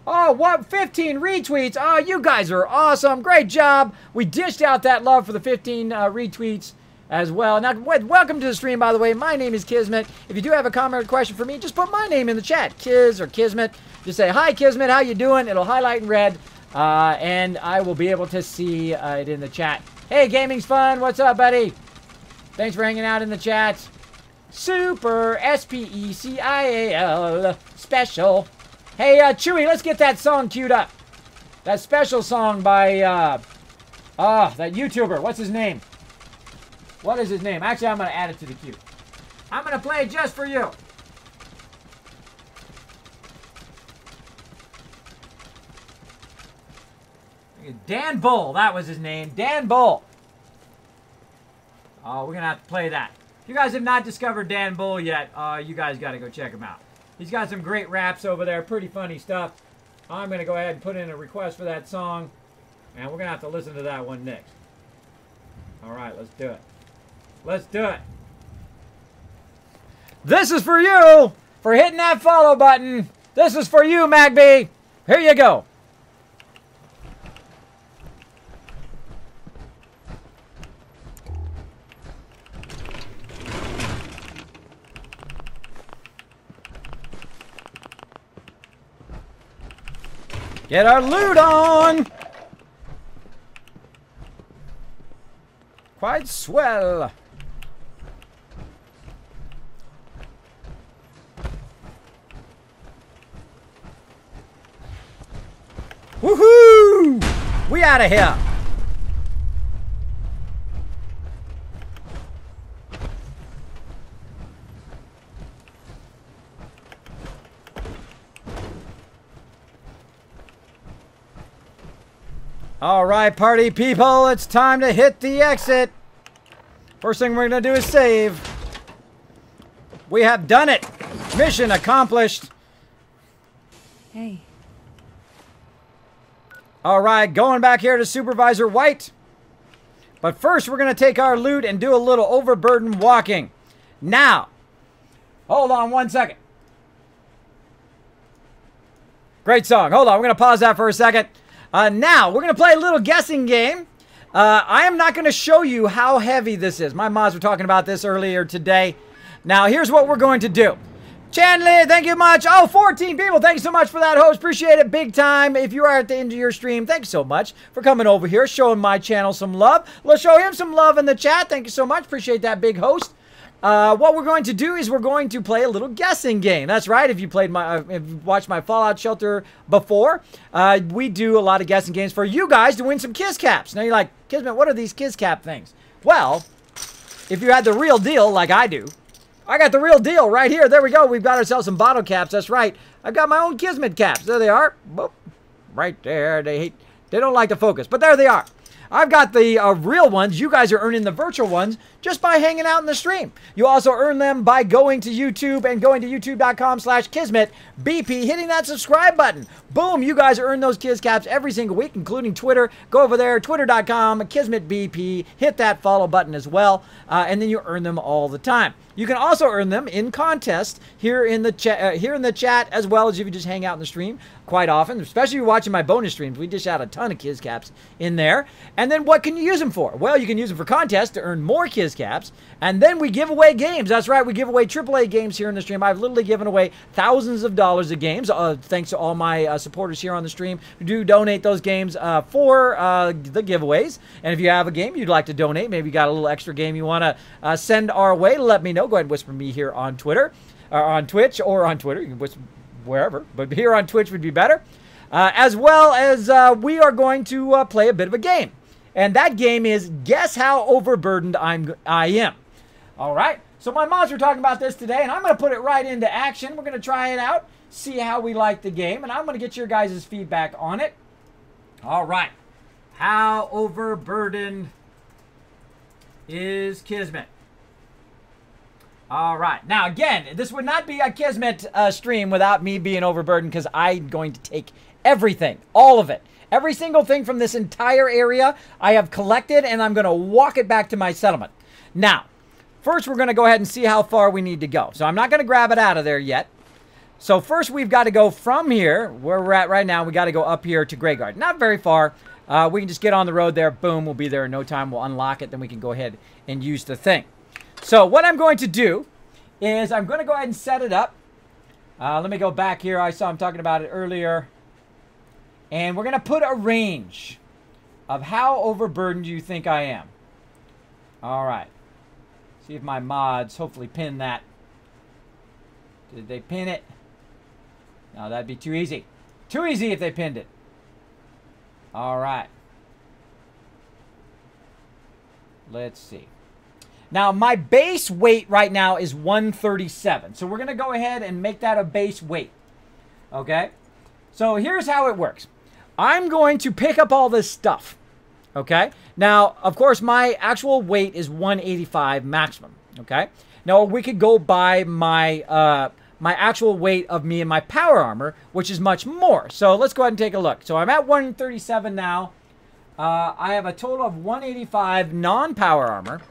Oh, what? 15 retweets. Oh, you guys are awesome. Great job. We dished out that love for the 15 retweets as well. Now, welcome to the stream, by the way. My name is Kismet. If you do have a comment or question for me, just put my name in the chat, Kiz or Kismet. Just say, hi, Kismet, how you doing? It'll highlight in red, and I will be able to see it in the chat. Hey, gaming's fun. What's up, buddy? Thanks for hanging out in the chat. Super SPECIAL special. Hey, Chewy, let's get that song queued up. That special song by, that YouTuber. What's his name? What is his name? Actually, I'm going to add it to the queue. I'm going to play it just for you. Dan Bull. That was his name. Dan Bull. Oh, we're going to have to play that. If you guys have not discovered Dan Bull yet, you guys got to go check him out. He's got some great raps over there. Pretty funny stuff. I'm going to go ahead and put in a request for that song. And we're going to have to listen to that one next. All right, let's do it. Let's do it. This is for you for hitting that follow button. This is for you, Magby. Here you go. Get our loot on! Quite swell. Woohoo! We out of here. All right, party people, it's time to hit the exit. First thing we're going to do is save. We have done it. Mission accomplished. Hey. All right, going back here to Supervisor White. But first, we're going to take our loot and do a little overburden walking. Now, hold on one second. Great song. Hold on, we're going to pause that for a second. Now, we're going to play a little guessing game. I am not going to show you how heavy this is. My mods were talking about this earlier today. Now, here's what we're going to do. Chandler, thank you much. Oh, 14 people. Thank you so much for that, host. Appreciate it big time. If you are at the end of your stream, thanks so much for coming over here, showing my channel some love. Let's show him some love in the chat. Thank you so much. Appreciate that, big host. What we're going to do is we're going to play a little guessing game. That's right. If you played if you watched my Fallout Shelter before, we do a lot of guessing games for you guys to win some Kiss Caps. Now you're like, Kismet, what are these Kiss Cap things? Well, if you had the real deal like I do, I got the real deal right here. There we go. We've got ourselves some bottle caps. That's right. I've got my own Kismet caps. There they are. Boop. Right there. They don't like to focus, but there they are. I've got the real ones. You guys are earning the virtual ones just by hanging out in the stream. You also earn them by going to YouTube and going to youtube.com/KismetBP, hitting that subscribe button. Boom, you guys earn those Kiss Caps every single week, including Twitter. Go over there, twitter.com/KismetBP, hit that follow button as well, and then you earn them all the time. You can also earn them in contests here in the chat, as well as if you just hang out in the stream quite often, especially if you're watching my bonus streams. We dish out a ton of Kiss Caps in there. And then what can you use them for? Well, you can use them for contests to earn more Kiss Caps, and then we give away games. That's right, we give away AAA games here in the stream. I've literally given away thousands of dollars of games, thanks to all my supporters here on the stream who do donate those games for the giveaways. And if you have a game you'd like to donate, maybe you got a little extra game you want to send our way, let me know. Go ahead and whisper me here on Twitter, or on Twitch, or on Twitter. You can wherever, but here on Twitch would be better. As well as we are going to play a bit of a game. And that game is Guess How Overburdened I Am. All right. So my mods were talking about this today, and I'm going to put it right into action. We're going to try it out, see how we like the game, and I'm going to get your guys' feedback on it. All right. How overburdened is Kismet? All right. Now, again, this would not be a Kismet stream without me being overburdened, because I'm going to take everything, all of it. Every single thing from this entire area I have collected, and I'm going to walk it back to my settlement. Now, first we're going to go ahead and see how far we need to go. So I'm not going to grab it out of there yet. So first we've got to go from here, where we're at right now, we got to go up here to Greyguard. Not very far. We can just get on the road there. Boom, we'll be there in no time. We'll unlock it, then we can go ahead and use the thing. So what I'm going to do is I'm going to go ahead and set it up. Let me go back here. I saw him talking about it earlier. And we're going to put a range of how overburdened you think I am. All right. See if my mods hopefully pin that. Did they pin it? No, that'd be too easy. Too easy if they pinned it. All right. Let's see. Now, my base weight right now is 137. So we're going to go ahead and make that a base weight. Okay? So here's how it works. I'm going to pick up all this stuff. Okay? Now, of course, my actual weight is 185 maximum. Okay? Now, we could go by my my actual weight of me and my power armor, which is much more. So let's go ahead and take a look. So I'm at 137 now. I have a total of 185 non-power armor.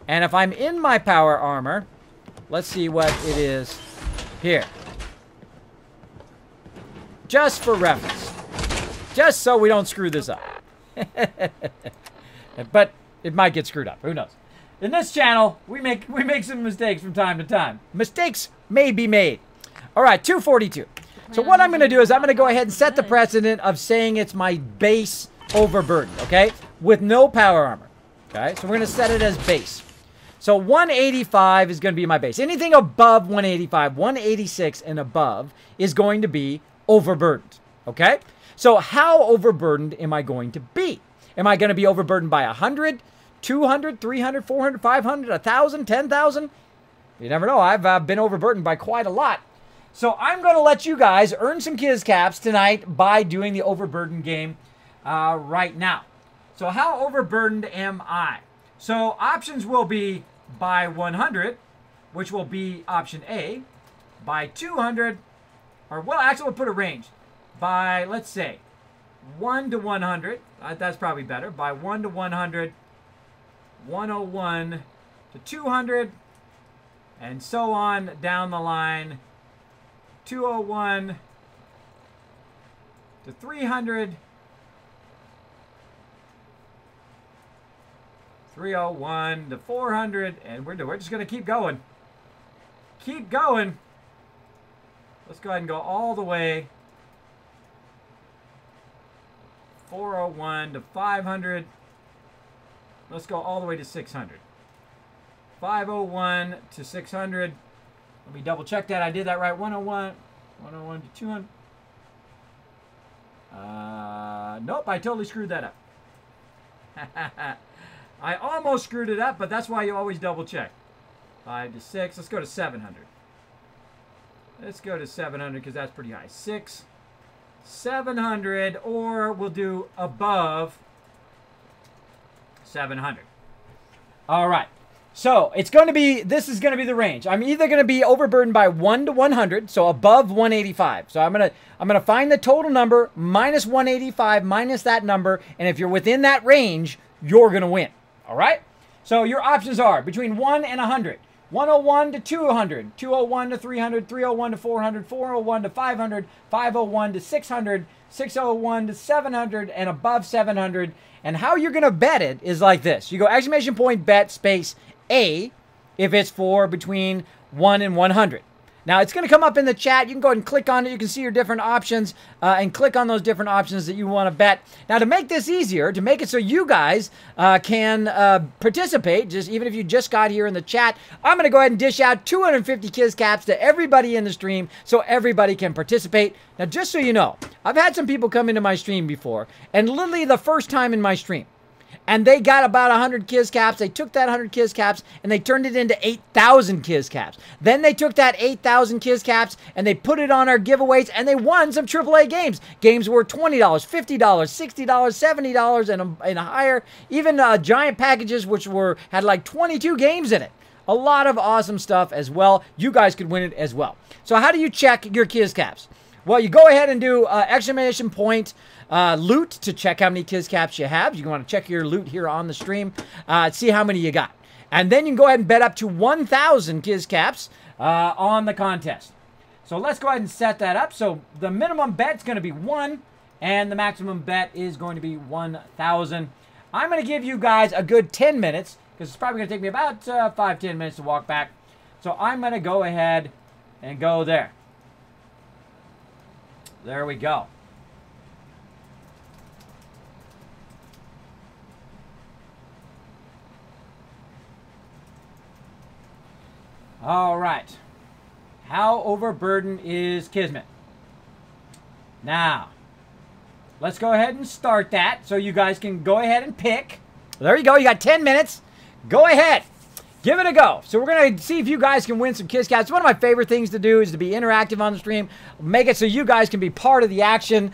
And if I'm in my power armor, let's see what it is here. Just for reference. Just so we don't screw this up. But it might get screwed up. Who knows? In this channel, we make some mistakes from time to time. Mistakes may be made. All right, 242. So what I'm going to do is I'm going to go ahead and set the precedent of saying it's my base overburden, okay? With no power armor, okay? So we're going to set it as base. So 185 is going to be my base. Anything above 185, 186 and above is going to be overburdened, okay? So how overburdened am I going to be? Am I going to be overburdened by 100, 200, 300, 400, 500, 1,000, 10,000? You never know. I've been overburdened by quite a lot. So I'm going to let you guys earn some Kiz Caps tonight by doing the overburden game right now. So how overburdened am I? So options will be by 100, which will be option A, by 200, or well, actually we'll put a range. By, let's say, 1 to 100, that's probably better, by 1 to 100, 101 to 200, and so on down the line, 201 to 300, 301 to 400, and we're just going to keep going. Keep going. Let's go ahead and go all the way. 401 to 500. Let's go all the way to 600. 501 to 600. Let me double check that. I did that right. 101. 101 to 200. Nope, I totally screwed that up. I almost screwed it up, but that's why you always double check. 5 to 6. Let's go to 700. Let's go to 700 because that's pretty high. 6, 700, or we'll do above 700. All right. So it's going to be, this is going to be the range. I'm either going to be overburdened by 1 to 100, so above 185. So I'm going to find the total number minus 185 minus that number, and if you're within that range, you're going to win. All right? So your options are between 1 and 100. 101 to 200, 201 to 300, 301 to 400, 401 to 500, 501 to 600, 601 to 700, and above 700. And how you're going to bet it is like this. You go exclamation point bet space A if it's for between 1 and 100. Now, it's going to come up in the chat. You can go ahead and click on it. You can see your different options and click on those different options that you want to bet. Now, to make this easier, to make it so you guys can participate, just even if you just got here in the chat, I'm going to go ahead and dish out 250 Kiz Caps to everybody in the stream so everybody can participate. Now, just so you know, I've had some people come into my stream before, and literally the first time in my stream, and they got about 100 Kiz Caps. They took that 100 Kiz Caps and they turned it into 8,000 Kiz Caps. Then they took that 8,000 Kiz Caps and they put it on our giveaways and they won some AAA games. Games were $20, $50, $60, $70 and higher. Even giant packages which had like 22 games in it. A lot of awesome stuff as well. You guys could win it as well. So how do you check your Kiz Caps? Well, you go ahead and do exclamation point loot to check how many Kiz Caps you have. You want to check your loot here on the stream, see how many you got. And then you can go ahead and bet up to 1,000 Kiz Caps on the contest. So let's go ahead and set that up. So the minimum bet is going to be 1, and the maximum bet is going to be 1,000. I'm going to give you guys a good 10 minutes, because it's probably going to take me about 5-10 minutes to walk back. So I'm going to go ahead and go there. There we go. All right. How overburdened is Kismet? Now, let's go ahead and start that so you guys can go ahead and pick. There you go. You got 10 minutes. Go ahead. Give it a go. So we're going to see if you guys can win some Kiz Caps. One of my favorite things to do is to be interactive on the stream. Make it so you guys can be part of the action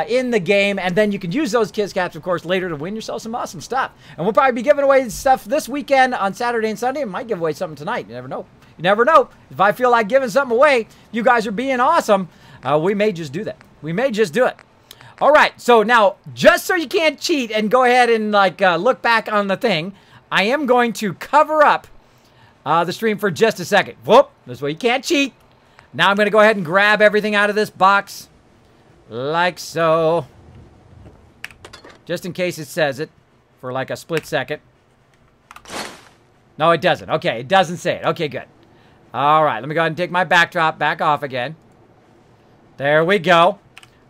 in the game. And then you can use those Kiz Caps, of course, later to win yourself some awesome stuff. And we'll probably be giving away stuff this weekend on Saturday and Sunday. I might give away something tonight. You never know. You never know. If I feel like giving something away, you guys are being awesome, we may just do that. We may just do it. All right. So now, just so you can't cheat and go ahead and like look back on the thing, I am going to cover up the stream for just a second. Whoop. This way you can't cheat. Now I'm going to go ahead and grab everything out of this box. Like so. Just in case it says it for like a split second. No, it doesn't. Okay, it doesn't say it. Okay, good. All right, let me go ahead and take my backdrop back off again. There we go.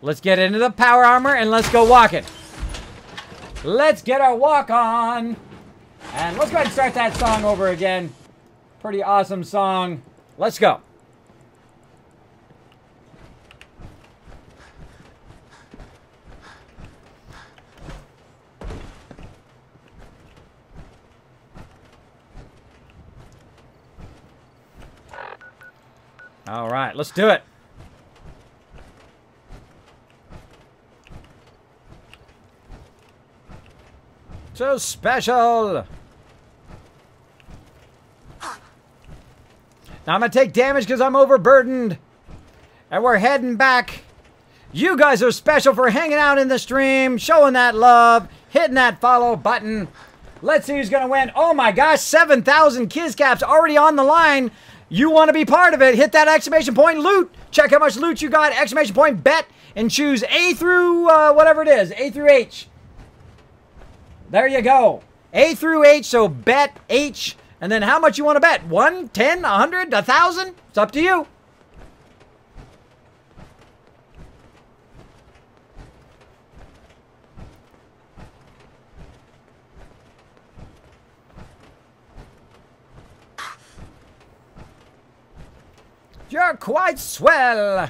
Let's get into the power armor and let's go walking. Let's get our walk on. And let's go ahead and start that song over again. Pretty awesome song. Let's go. All right, let's do it. So special. Now I'm going to take damage because I'm overburdened. And we're heading back. You guys are special for hanging out in the stream, showing that love, hitting that follow button. Let's see who's going to win. Oh my gosh, 7,000 Kiz Caps already on the line. You want to be part of it. Hit that exclamation point loot. Check how much loot you got. Exclamation point bet. And choose A through whatever it is. A through H. There you go. A through H. So bet H. And then how much you want to bet? 1, 10, 100, 1,000? It's up to you. You're quite swell.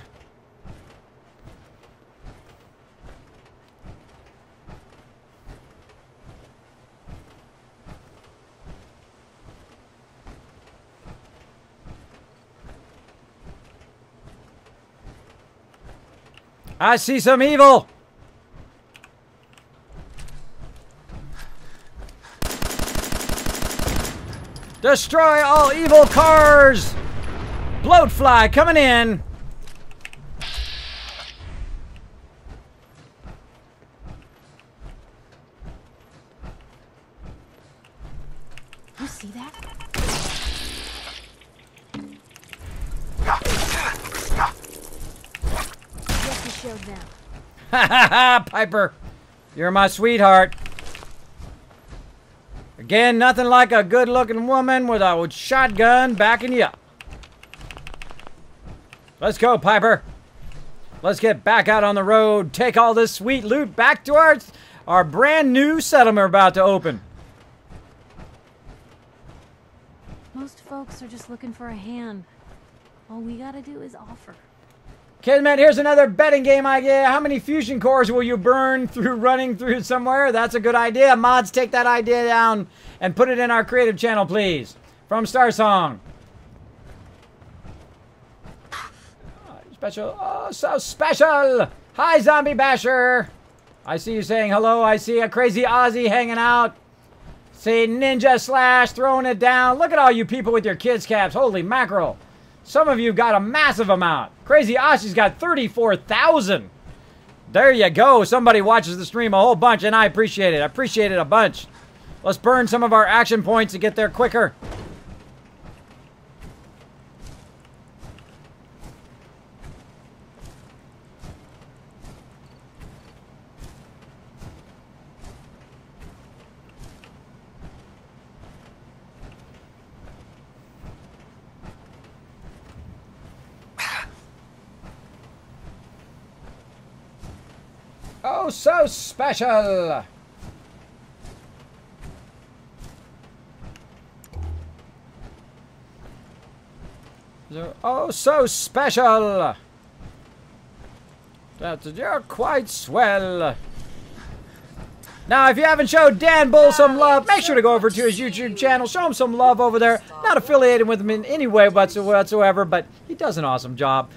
I see some evil. Destroy all evil cars. Bloatfly coming in. You see that? Yes, you showed them. Ha ha ha, Piper. You're my sweetheart. Again, nothing like a good-looking woman with a shotgun backing you up. Let's go, Piper. Let's get back out on the road. Take all this sweet loot back to our brand new settlement we're about to open. Most folks are just looking for a hand. All we gotta do is offer. Kismet, here's another betting game idea. How many fusion cores will you burn through running through somewhere? That's a good idea. Mods, take that idea down and put it in our creative channel, please. From Star Song. Special. Oh, so special. Hi, Zombie Basher. I see you saying hello. I see a crazy Aussie hanging out. See Ninja Slash throwing it down. Look at all you people with your kids' caps. Holy mackerel. Some of you got a massive amount. Crazy Aussie's got 34,000. There you go. Somebody watches the stream a whole bunch, and I appreciate it. I appreciate it a bunch. Let's burn some of our action points to get there quicker. Oh, so special. Oh, so special. You're quite swell. Now, if you haven't showed Dan Bull some love, make sure to go over to his YouTube channel. Show him some love over there. Not affiliated with him in any way whatsoever, but he does an awesome job.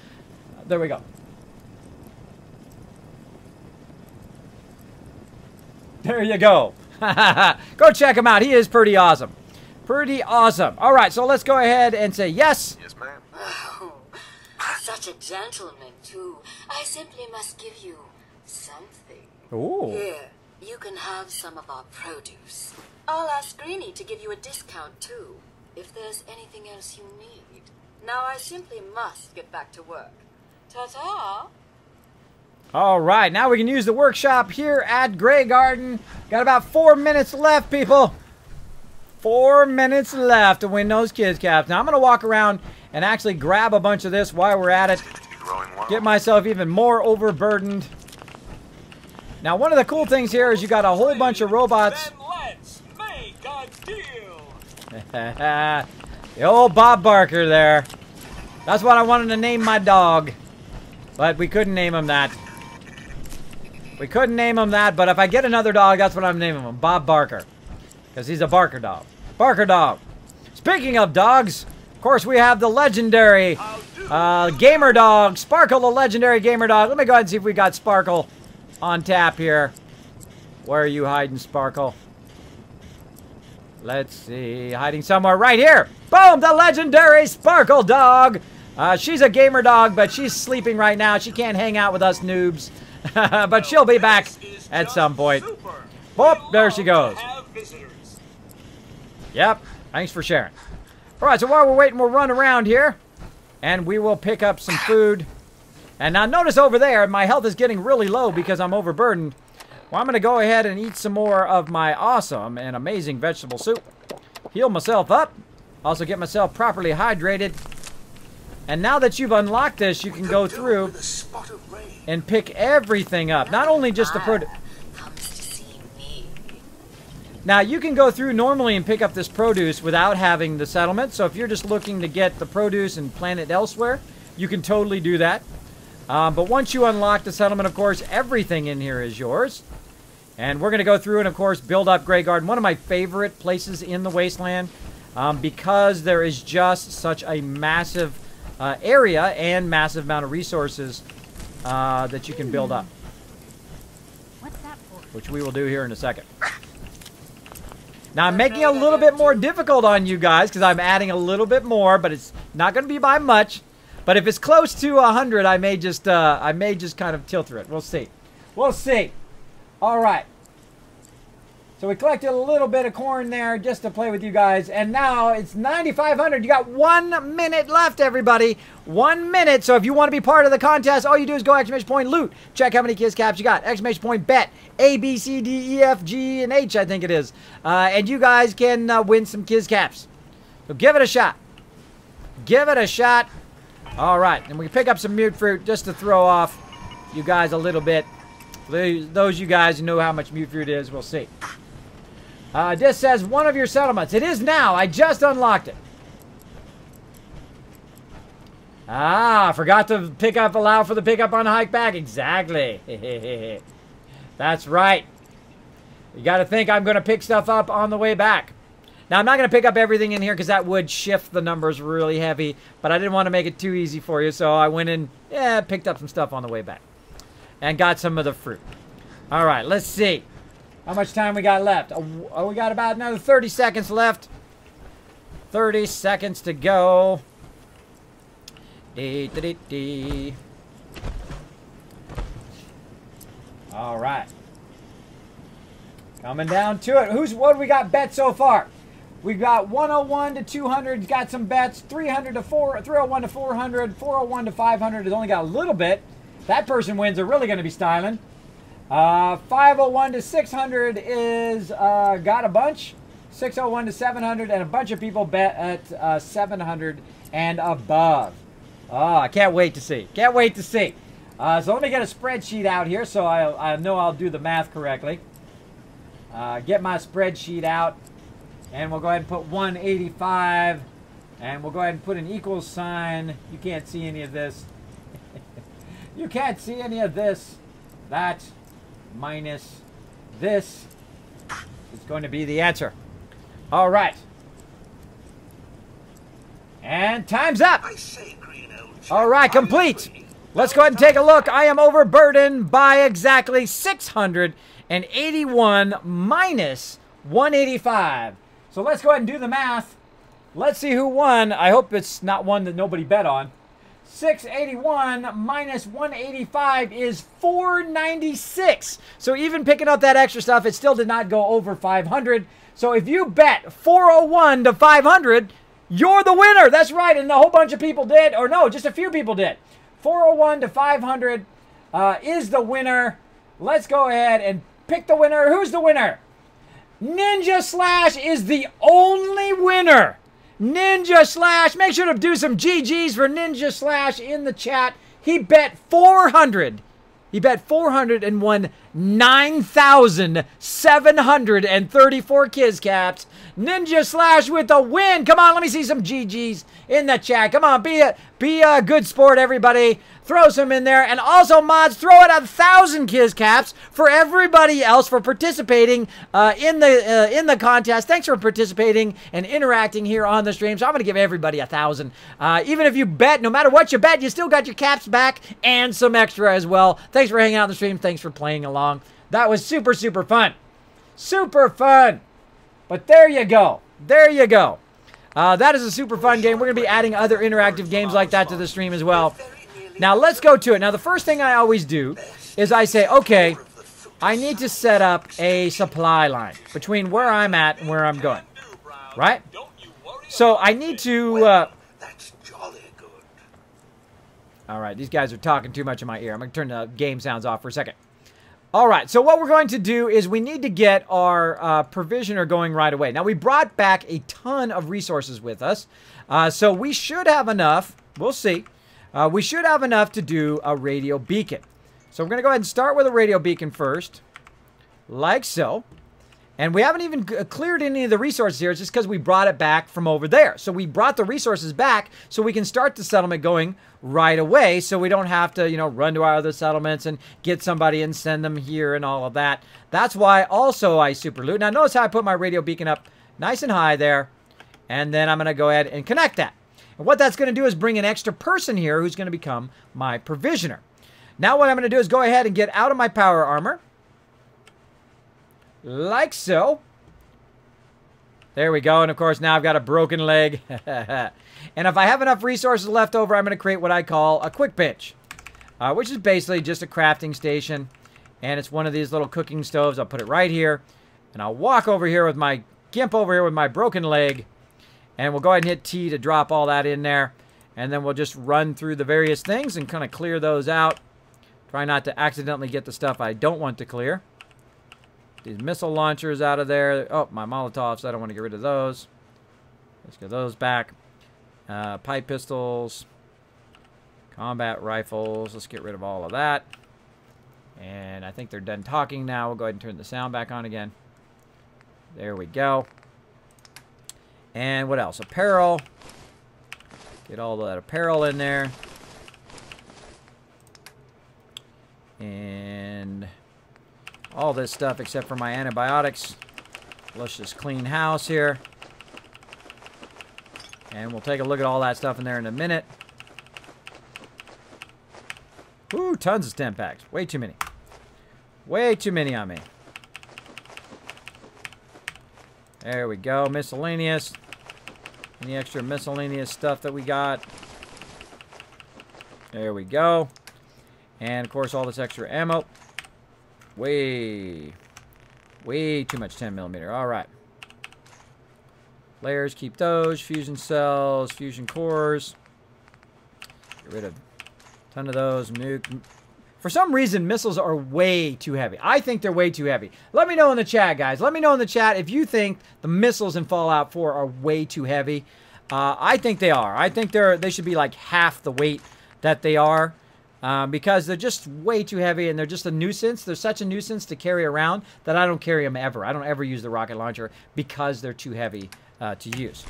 There we go. There you go. Go check him out. He is pretty awesome. Pretty awesome. All right, so let's go ahead and say yes. Yes, ma'am. Oh, such a gentleman, too. I simply must give you something. Ooh. Here, you can have some of our produce. I'll ask Greenie to give you a discount, too, if there's anything else you need. Now I simply must get back to work. Ta-ta! All right, now we can use the workshop here at Grey Garden. Got about 4 minutes left, people. 4 minutes left to win those kids caps. Now I'm going to walk around and actually grab a bunch of this while we're at it. Get myself even more overburdened. Now one of the cool things here is you got a whole bunch of robots. Then let's make a deal. The old Bob Barker there. That's what I wanted to name my dog. But we couldn't name him that. We couldn't name him that, but if I get another dog, that's what I'm naming him. Bob Barker. Because he's a Barker dog. Barker dog. Speaking of dogs, of course we have the legendary gamer dog. Sparkle, the legendary gamer dog. Let me go ahead and see if we got Sparkle on tap here. Where are you hiding, Sparkle? Let's see. Hiding somewhere right here. Boom! The legendary Sparkle dog. She's a gamer dog, but she's sleeping right now. She can't hang out with us noobs. But she'll be back at some point. Boop, there she goes. Yep, thanks for sharing. Alright, so while we're waiting, we'll run around here. And we will pick up some food. And now notice over there, my health is getting really low because I'm overburdened. Well, I'm going to go ahead and eat some more of my awesome and amazing vegetable soup. Heal myself up. Also get myself properly hydrated. And now that you've unlocked this, you can go through and pick everything up. Not only just the produce. Now, you can go through normally and pick up this produce without having the settlement. So if you're just looking to get the produce and plant it elsewhere, you can totally do that. But once you unlock the settlement, of course, everything in here is yours. And we're going to go through and, of course, build up Grey Garden. One of my favorite places in the Wasteland because there is just such a massive area and massive amount of resources that you can build up. What's that for? Which we will do here in a second. Now, I'm making it a little bit more difficult on you guys because I'm adding a little bit more, but it's not going to be by much. But if it's close to 100, I may just kind of tilt through it. We'll see. We'll see. All right. So we collected a little bit of corn there just to play with you guys. And now it's 9,500. You got 1 minute left, everybody. 1 minute. So if you want to be part of the contest, all you do is go exclamation point loot. Check how many kids caps you got. Exclamation point bet. A, B, C, D, E, F, G, and H, I think it is. And you guys can win some kids caps. So give it a shot. Give it a shot. All right, and we can pick up some mute fruit just to throw off you guys a little bit. Those you guys who know how much mute fruit is, we'll see. This says one of your settlements. It is now. I just unlocked it. Ah, forgot to pick up, allow for the pickup on hike back. Exactly. That's right. You got to think I'm going to pick stuff up on the way back. Now, I'm not going to pick up everything in here because that would shift the numbers really heavy. But I didn't want to make it too easy for you. So I went in, picked up some stuff on the way back. And got some of the fruit. All right, let's see. How much time we got left? Oh, we got about another 30 seconds left. 30 seconds to go. All right. Coming down to it. What do we got bet so far? We've got 101 to 200. Got some bets. 301 to 400. 401 to 500. Has only got a little bit. That person wins. They're really going to be styling. 501 to 600 is got a bunch. 601 to 700, and a bunch of people bet at 700 and above. Oh, I can't wait to see. Can't wait to see. So let me get a spreadsheet out here so I know I'll do the math correctly. Get my spreadsheet out, and we'll go ahead and put 185, and we'll go ahead and put an equals sign. You can't see any of this. You can't see any of this. That minus this is going to be the answer. All right. And time's up. All right, complete. Let's go ahead and take a look. I am overburdened by exactly 681 minus 185. So let's go ahead and do the math. Let's see who won. I hope it's not one that nobody bet on. 681 minus 185 is 496. So even picking up that extra stuff, it still did not go over 500. So if you bet 401 to 500, you're the winner. That's right. And a whole bunch of people did. Or no, just a few people did. 401 to 500 is the winner. Let's go ahead and pick the winner. Who's the winner? Ninja Slash is the only winner. Ninja Slash, make sure to do some GGs for Ninja Slash in the chat. He bet 400. He bet 400 and won 9,734 Kiz Caps. Ninja Slash with the win. Come on, let me see some GGs in the chat. Come on, be a good sport, everybody. Throw some in there. And also, mods, throw out 1,000 Kiz Caps for everybody else for participating in the contest. Thanks for participating and interacting here on the stream. So I'm going to give everybody 1,000. Even if you bet, no matter what you bet, you still got your caps back and some extra as well. Thanks for hanging out on the stream. Thanks for playing along. That was super, super fun. Super fun. But there you go. There you go. That is a super fun game. We're going to be adding other interactive games like that to the stream as well. Now, let's go to it. Now, the first thing I always do is I say, okay, I need to set up a supply line between where I'm at and where I'm going. Right? So, I need to... All right, these guys are talking too much in my ear. I'm going to turn the game sounds off for a second. All right, so what we're going to do is we need to get our provisioner going right away. Now, we brought back a ton of resources with us, so we should have enough. We'll see. We should have enough to do a radio beacon. So we're going to go ahead and start with a radio beacon first, like so. And we haven't even cleared any of the resources here. It's just because we brought it back from over there. So we brought the resources back so we can start the settlement going right away. So we don't have to, run to our other settlements and get somebody and send them here and all of that. That's why also I super loot. Now notice how I put my radio beacon up nice and high there. And then I'm going to go ahead and connect that. And what that's going to do is bring an extra person here who's going to become my provisioner. Now what I'm going to do is go ahead and get out of my power armor. Like so. There we go. And of course, now I've got a broken leg. And if I have enough resources left over, I'm going to create what I call a quick bench. Which is basically just a crafting station. And it's one of these little cooking stoves. I'll put it right here. And I'll walk over here with my gimp over here with my broken leg. And we'll go ahead and hit T to drop all that in there. And then we'll just run through the various things and kind of clear those out. Try not to accidentally get the stuff I don't want to clear. These missile launchers out of there. Oh, my Molotovs. I don't want to get rid of those. Let's get those back. Pipe pistols. Combat rifles. Let's get rid of all of that. And I think they're done talking now. We'll go ahead and turn the sound back on again. There we go. And what else? Apparel. Get all that apparel in there. And all this stuff except for my antibiotics. Let's just clean house here. And we'll take a look at all that stuff in there in a minute. Ooh, tons of stem packs. Way too many. Way too many on me. There we go. Miscellaneous. Any extra miscellaneous stuff that we got. There we go. And, of course, all this extra ammo. Way too much 10mm. All right. Layers, keep those. Fusion cells, fusion cores. Get rid of a ton of those. Nuke. For some reason, missiles are way too heavy. I think they're way too heavy. Let me know in the chat, guys. Let me know in the chat if you think the missiles in Fallout 4 are way too heavy. I think they are. I think they should be like half the weight that they are. Because they're just way too heavy and they're just a nuisance. They're such a nuisance to carry around that I don't carry them ever. I don't ever use the rocket launcher because they're too heavy to use.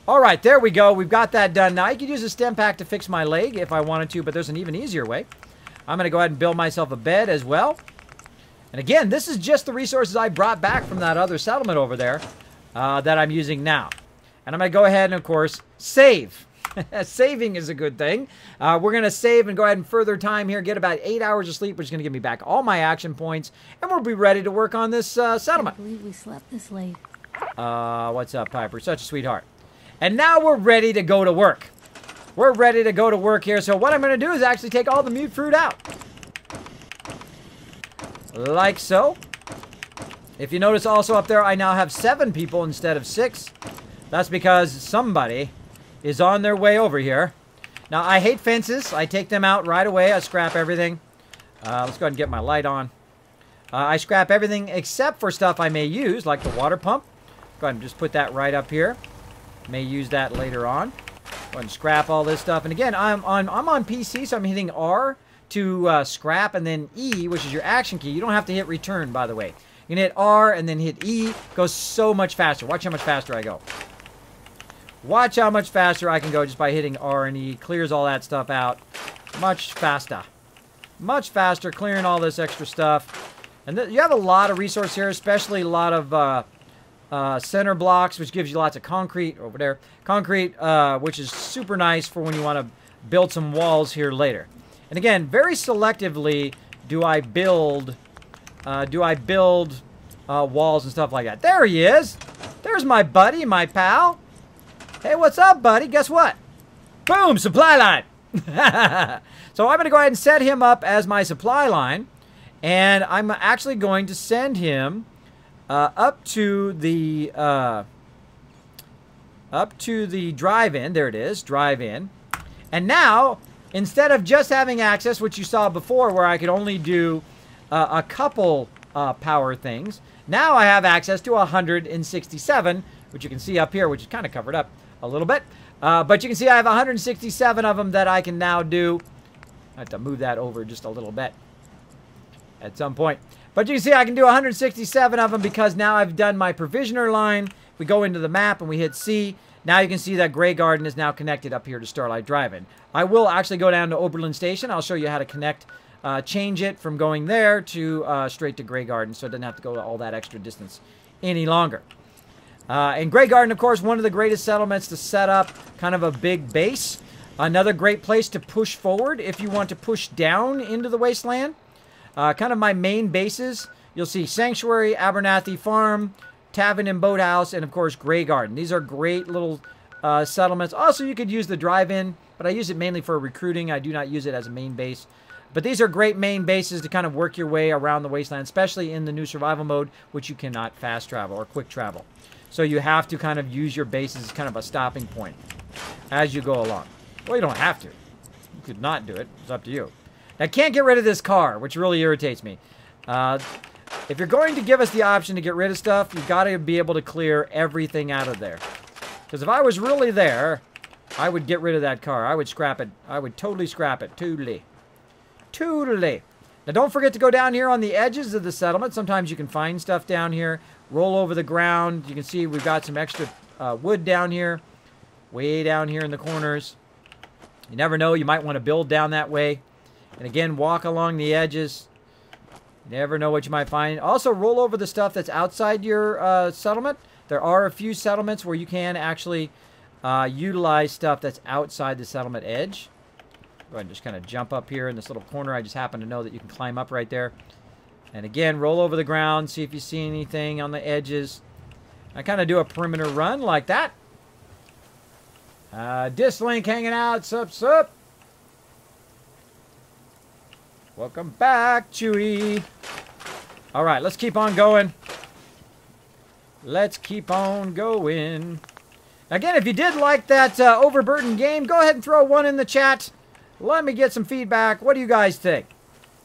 All right, there we go. We've got that done. Now, I could use a stem pack to fix my leg if I wanted to, but there's an even easier way. I'm going to go ahead and build myself a bed as well. And again, this is just the resources I brought back from that other settlement over there that I'm using now. And I'm going to go ahead and, of course, save. Saving is a good thing. We're going to save and go ahead and further time here. Get about 8 hours of sleep, which is going to give me back all my action points. And we'll be ready to work on this settlement. I believe we slept this late. What's up, Piper? Such a sweetheart. And now we're ready to go to work. We're ready to go to work here. So what I'm going to do is actually take all the mute fruit out. Like so. If you notice also up there, I now have 7 people instead of 6. That's because somebody is on their way over here. Now, I hate fences. I take them out right away. I scrap everything. Let's go ahead and get my light on. I scrap everything except for stuff I may use, like the water pump. Go ahead and just put that right up here. May use that later on. Go ahead and scrap all this stuff. And again, I'm on PC, so I'm hitting R to scrap, and then E, which is your action key. You don't have to hit return, by the way. You can hit R and then hit E. It goes so much faster. Watch how much faster I go. Watch how much faster I can go just by hitting R and E. Clears all that stuff out. Much faster. Much faster, clearing all this extra stuff. And you have a lot of resource here, especially a lot of center blocks, which gives you lots of concrete over there. Concrete, which is super nice for when you want to build some walls here later. And again, very selectively do I build walls and stuff like that. There he is. There's my buddy, my pal. Hey, what's up, buddy? Guess what? Boom, supply line. So I'm going to go ahead and set him up as my supply line. And I'm actually going to send him up to the drive-in. There it is, drive-in. And now, instead of just having access, which you saw before where I could only do a couple power things, now I have access to 167, which you can see up here, which is kind of covered up a little bit. But you can see I have 167 of them that I can now do. I have to move that over just a little bit at some point. But you can see I can do 167 of them because now I've done my provisioner line. We go into the map and we hit C. Now you can see that Grey Garden is now connected up here to Starlight Drive-In. I will actually go down to Oberlin Station. I'll show you how to connect, change it from going there to straight to Grey Garden, so it doesn't have to go to all that extra distance any longer. And Grey Garden, of course, one of the greatest settlements to set up kind of a big base. Another great place to push forward if you want to push down into the wasteland. Kind of my main bases. You'll see Sanctuary, Abernathy Farm, Tavern and Boathouse, and of course Grey Garden. These are great little settlements. Also, you could use the drive-in, but I use it mainly for recruiting. I do not use it as a main base. But these are great main bases to kind of work your way around the wasteland, especially in the new survival mode, which you cannot fast travel or quick travel. So you have to kind of use your bases as kind of a stopping point as you go along. Well, you don't have to. You could not do it. It's up to you. I can't get rid of this car, which really irritates me. If you're going to give us the option to get rid of stuff, you've got to be able to clear everything out of there. Because if I was really there, I would get rid of that car. I would scrap it. I would totally scrap it. Totally. Totally. Now, don't forget to go down here on the edges of the settlement. Sometimes you can find stuff down here. Roll over the ground. You can see we've got some extra wood down here. Way down here in the corners. You never know. You might want to build down that way. And again, walk along the edges. You never know what you might find. Also, roll over the stuff that's outside your settlement. There are a few settlements where you can actually utilize stuff that's outside the settlement edge. Go ahead and just kind of jump up here in this little corner. I just happen to know that you can climb up right there. And again, roll over the ground. See if you see anything on the edges. I kind of do a perimeter run like that. Dislink hanging out. Sup, sup. Welcome back, Chewy. All right, let's keep on going. Let's keep on going. Again, if you did like that overburdened game, go ahead and throw one in the chat. Let me get some feedback. What do you guys think?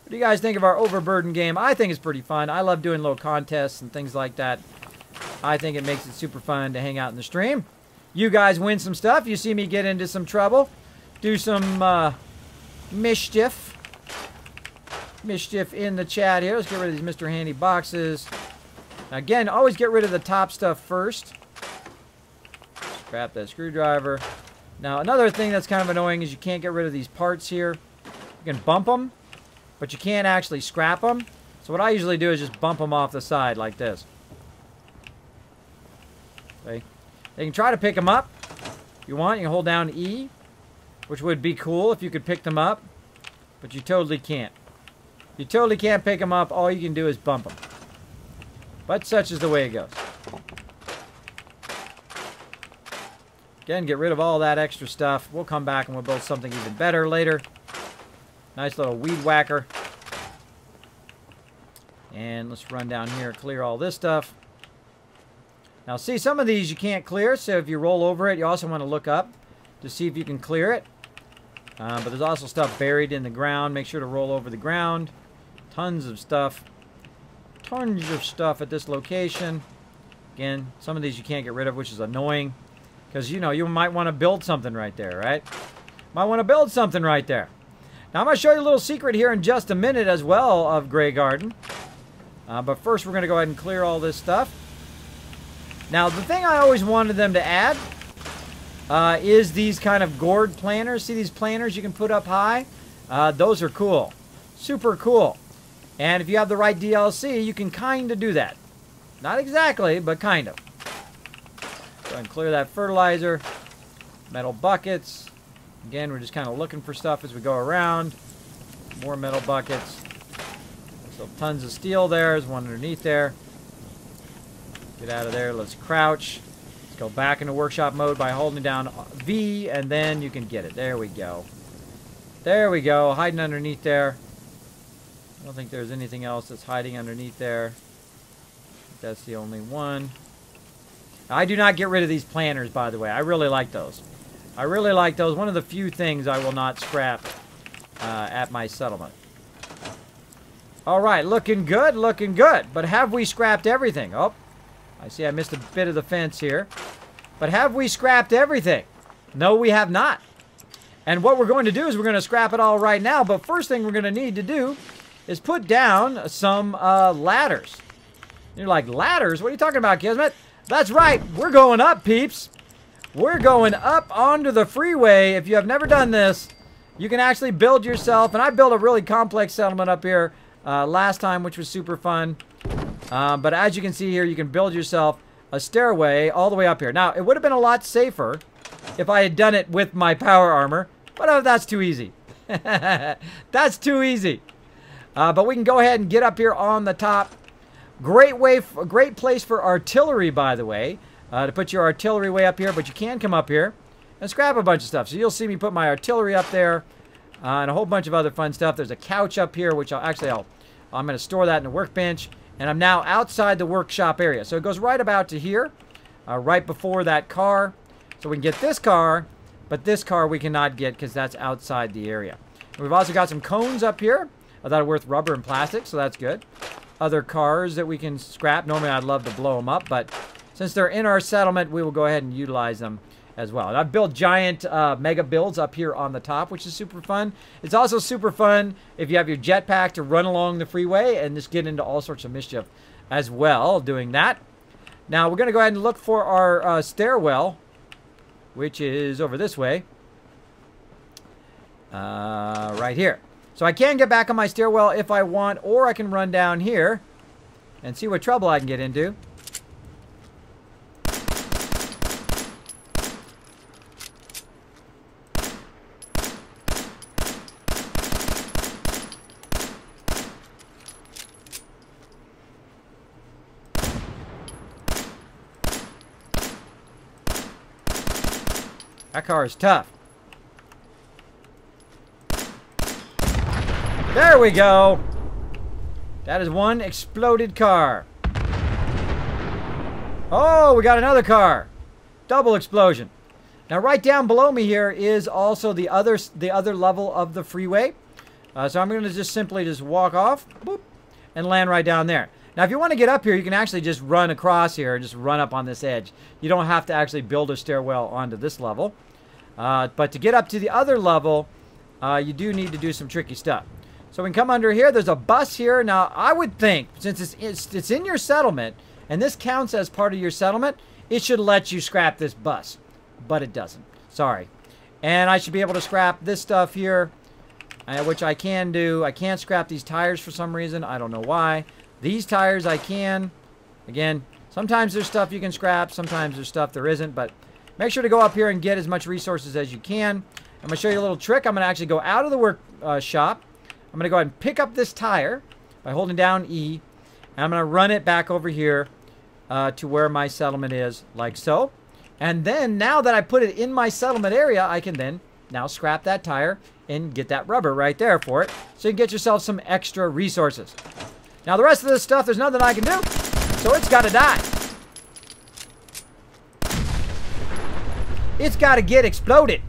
What do you guys think of our overburdened game? I think it's pretty fun. I love doing little contests and things like that. I think it makes it super fun to hang out in the stream. You guys win some stuff. You see me get into some trouble. Do some mischief. Mischief in the chat here. Let's get rid of these Mr. Handy boxes. Again, always get rid of the top stuff first. Scrap that screwdriver. Now, another thing that's kind of annoying is you can't get rid of these parts here. You can bump them, but you can't actually scrap them. So what I usually do is just bump them off the side like this. Okay. You can try to pick them up. If you want, you can hold down E, which would be cool if you could pick them up. But you totally can't. You totally can't pick them up. All you can do is bump them. But such is the way it goes. Again, get rid of all that extra stuff. We'll come back and we'll build something even better later. Nice little weed whacker. And let's run down here, clear all this stuff. Now see, some of these you can't clear, so if you roll over it, you also want to look up to see if you can clear it. But there's also stuff buried in the ground. Make sure to roll over the ground. Tons of stuff. Tons of stuff at this location. Again, some of these you can't get rid of, which is annoying. Because, you know, you might want to build something right there, right? Might want to build something right there. Now, I'm going to show you a little secret here in just a minute as well of Grey Garden. But first, we're going to go ahead and clear all this stuff. Now, the thing I always wanted them to add is these kind of gourd planters. See these planters you can put up high? Those are cool. Super cool. And if you have the right DLC, you can kind of do that. Not exactly, but kind of. Go ahead and clear that fertilizer. Metal buckets. Again, we're just kind of looking for stuff as we go around. More metal buckets. So tons of steel there. There's one underneath there. Get out of there. Let's crouch. Let's go back into workshop mode by holding down V, and then you can get it. There we go. There we go. Hiding underneath there. I don't think there's anything else that's hiding underneath there. That's the only one. I do not get rid of these planters, by the way. I really like those. I really like those. One of the few things I will not scrap at my settlement. All right, looking good, looking good. But have we scrapped everything? Oh, I see I missed a bit of the fence here. But have we scrapped everything? No, we have not. And what we're going to do is we're going to scrap it all right now. But first thing we're going to need to do is put down some ladders. You're like, ladders? What are you talking about, Kismet? That's right. We're going up, peeps. We're going up onto the freeway. If you have never done this, you can actually build yourself. And I built a really complex settlement up here last time, which was super fun. But as you can see here, you can build yourself a stairway all the way up here. Now, it would have been a lot safer if I had done it with my power armor. But that's too easy. That's too easy. But we can go ahead and get up here on the top. Great place for artillery, by the way, to put your artillery way up here. But you can come up here and scrap a bunch of stuff. So you'll see me put my artillery up there and a whole bunch of other fun stuff. There's a couch up here, which I'm going to store that in the workbench. And I'm now outside the workshop area. So it goes right about to here, right before that car. So we can get this car, but this car we cannot get because that's outside the area. And we've also got some cones up here that are worth rubber and plastic, so that's good. Other cars that we can scrap. Normally I'd love to blow them up, but since they're in our settlement, we will go ahead and utilize them as well. And I've built giant mega builds up here on the top, which is super fun. It's also super fun if you have your jetpack to run along the freeway and just get into all sorts of mischief as well doing that. Now we're going to go ahead and look for our stairwell, which is over this way. Right here. So I can get back on my stairwell if I want, or I can run down here and see what trouble I can get into. That car is tough. There we go. That is one exploded car. Oh, we got another car. Double explosion. Now, right down below me here is also the other level of the freeway. So I'm going to just simply just walk off, boop, and land right down there. Now, if you want to get up here, you can actually just run across here and just run up on this edge. You don't have to actually build a stairwell onto this level. But to get up to the other level, you do need to do some tricky stuff. So we can come under here. There's a bus here. Now, I would think, since it's in your settlement, and this counts as part of your settlement, it should let you scrap this bus. But it doesn't. Sorry. And I should be able to scrap this stuff here, which I can do. I can't scrap these tires for some reason. I don't know why. These tires I can. Again, sometimes there's stuff you can scrap. Sometimes there's stuff there isn't. But make sure to go up here and get as much resources as you can. I'm going to show you a little trick. I'm going to actually go out of the workshop. I'm going to go ahead and pick up this tire by holding down E. And I'm going to run it back over here to where my settlement is, like so. And then, now that I put it in my settlement area, I can then now scrap that tire and get that rubber right there for it. So you can get yourself some extra resources. Now, the rest of this stuff, there's nothing I can do. So it's got to die. It's got to get exploded.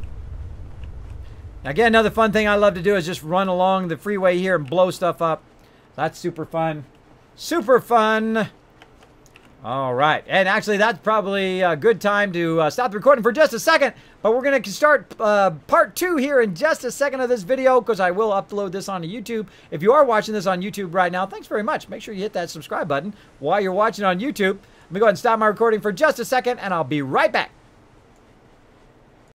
Again, another fun thing I love to do is just run along the freeway here and blow stuff up. That's super fun. Super fun. All right. And actually, that's probably a good time to stop the recording for just a second. But we're going to start part 2 here in just a second of this video, because I will upload this onto YouTube. If you are watching this on YouTube right now, thanks very much. Make sure you hit that subscribe button while you're watching on YouTube. Let me go ahead and stop my recording for just a second, and I'll be right back.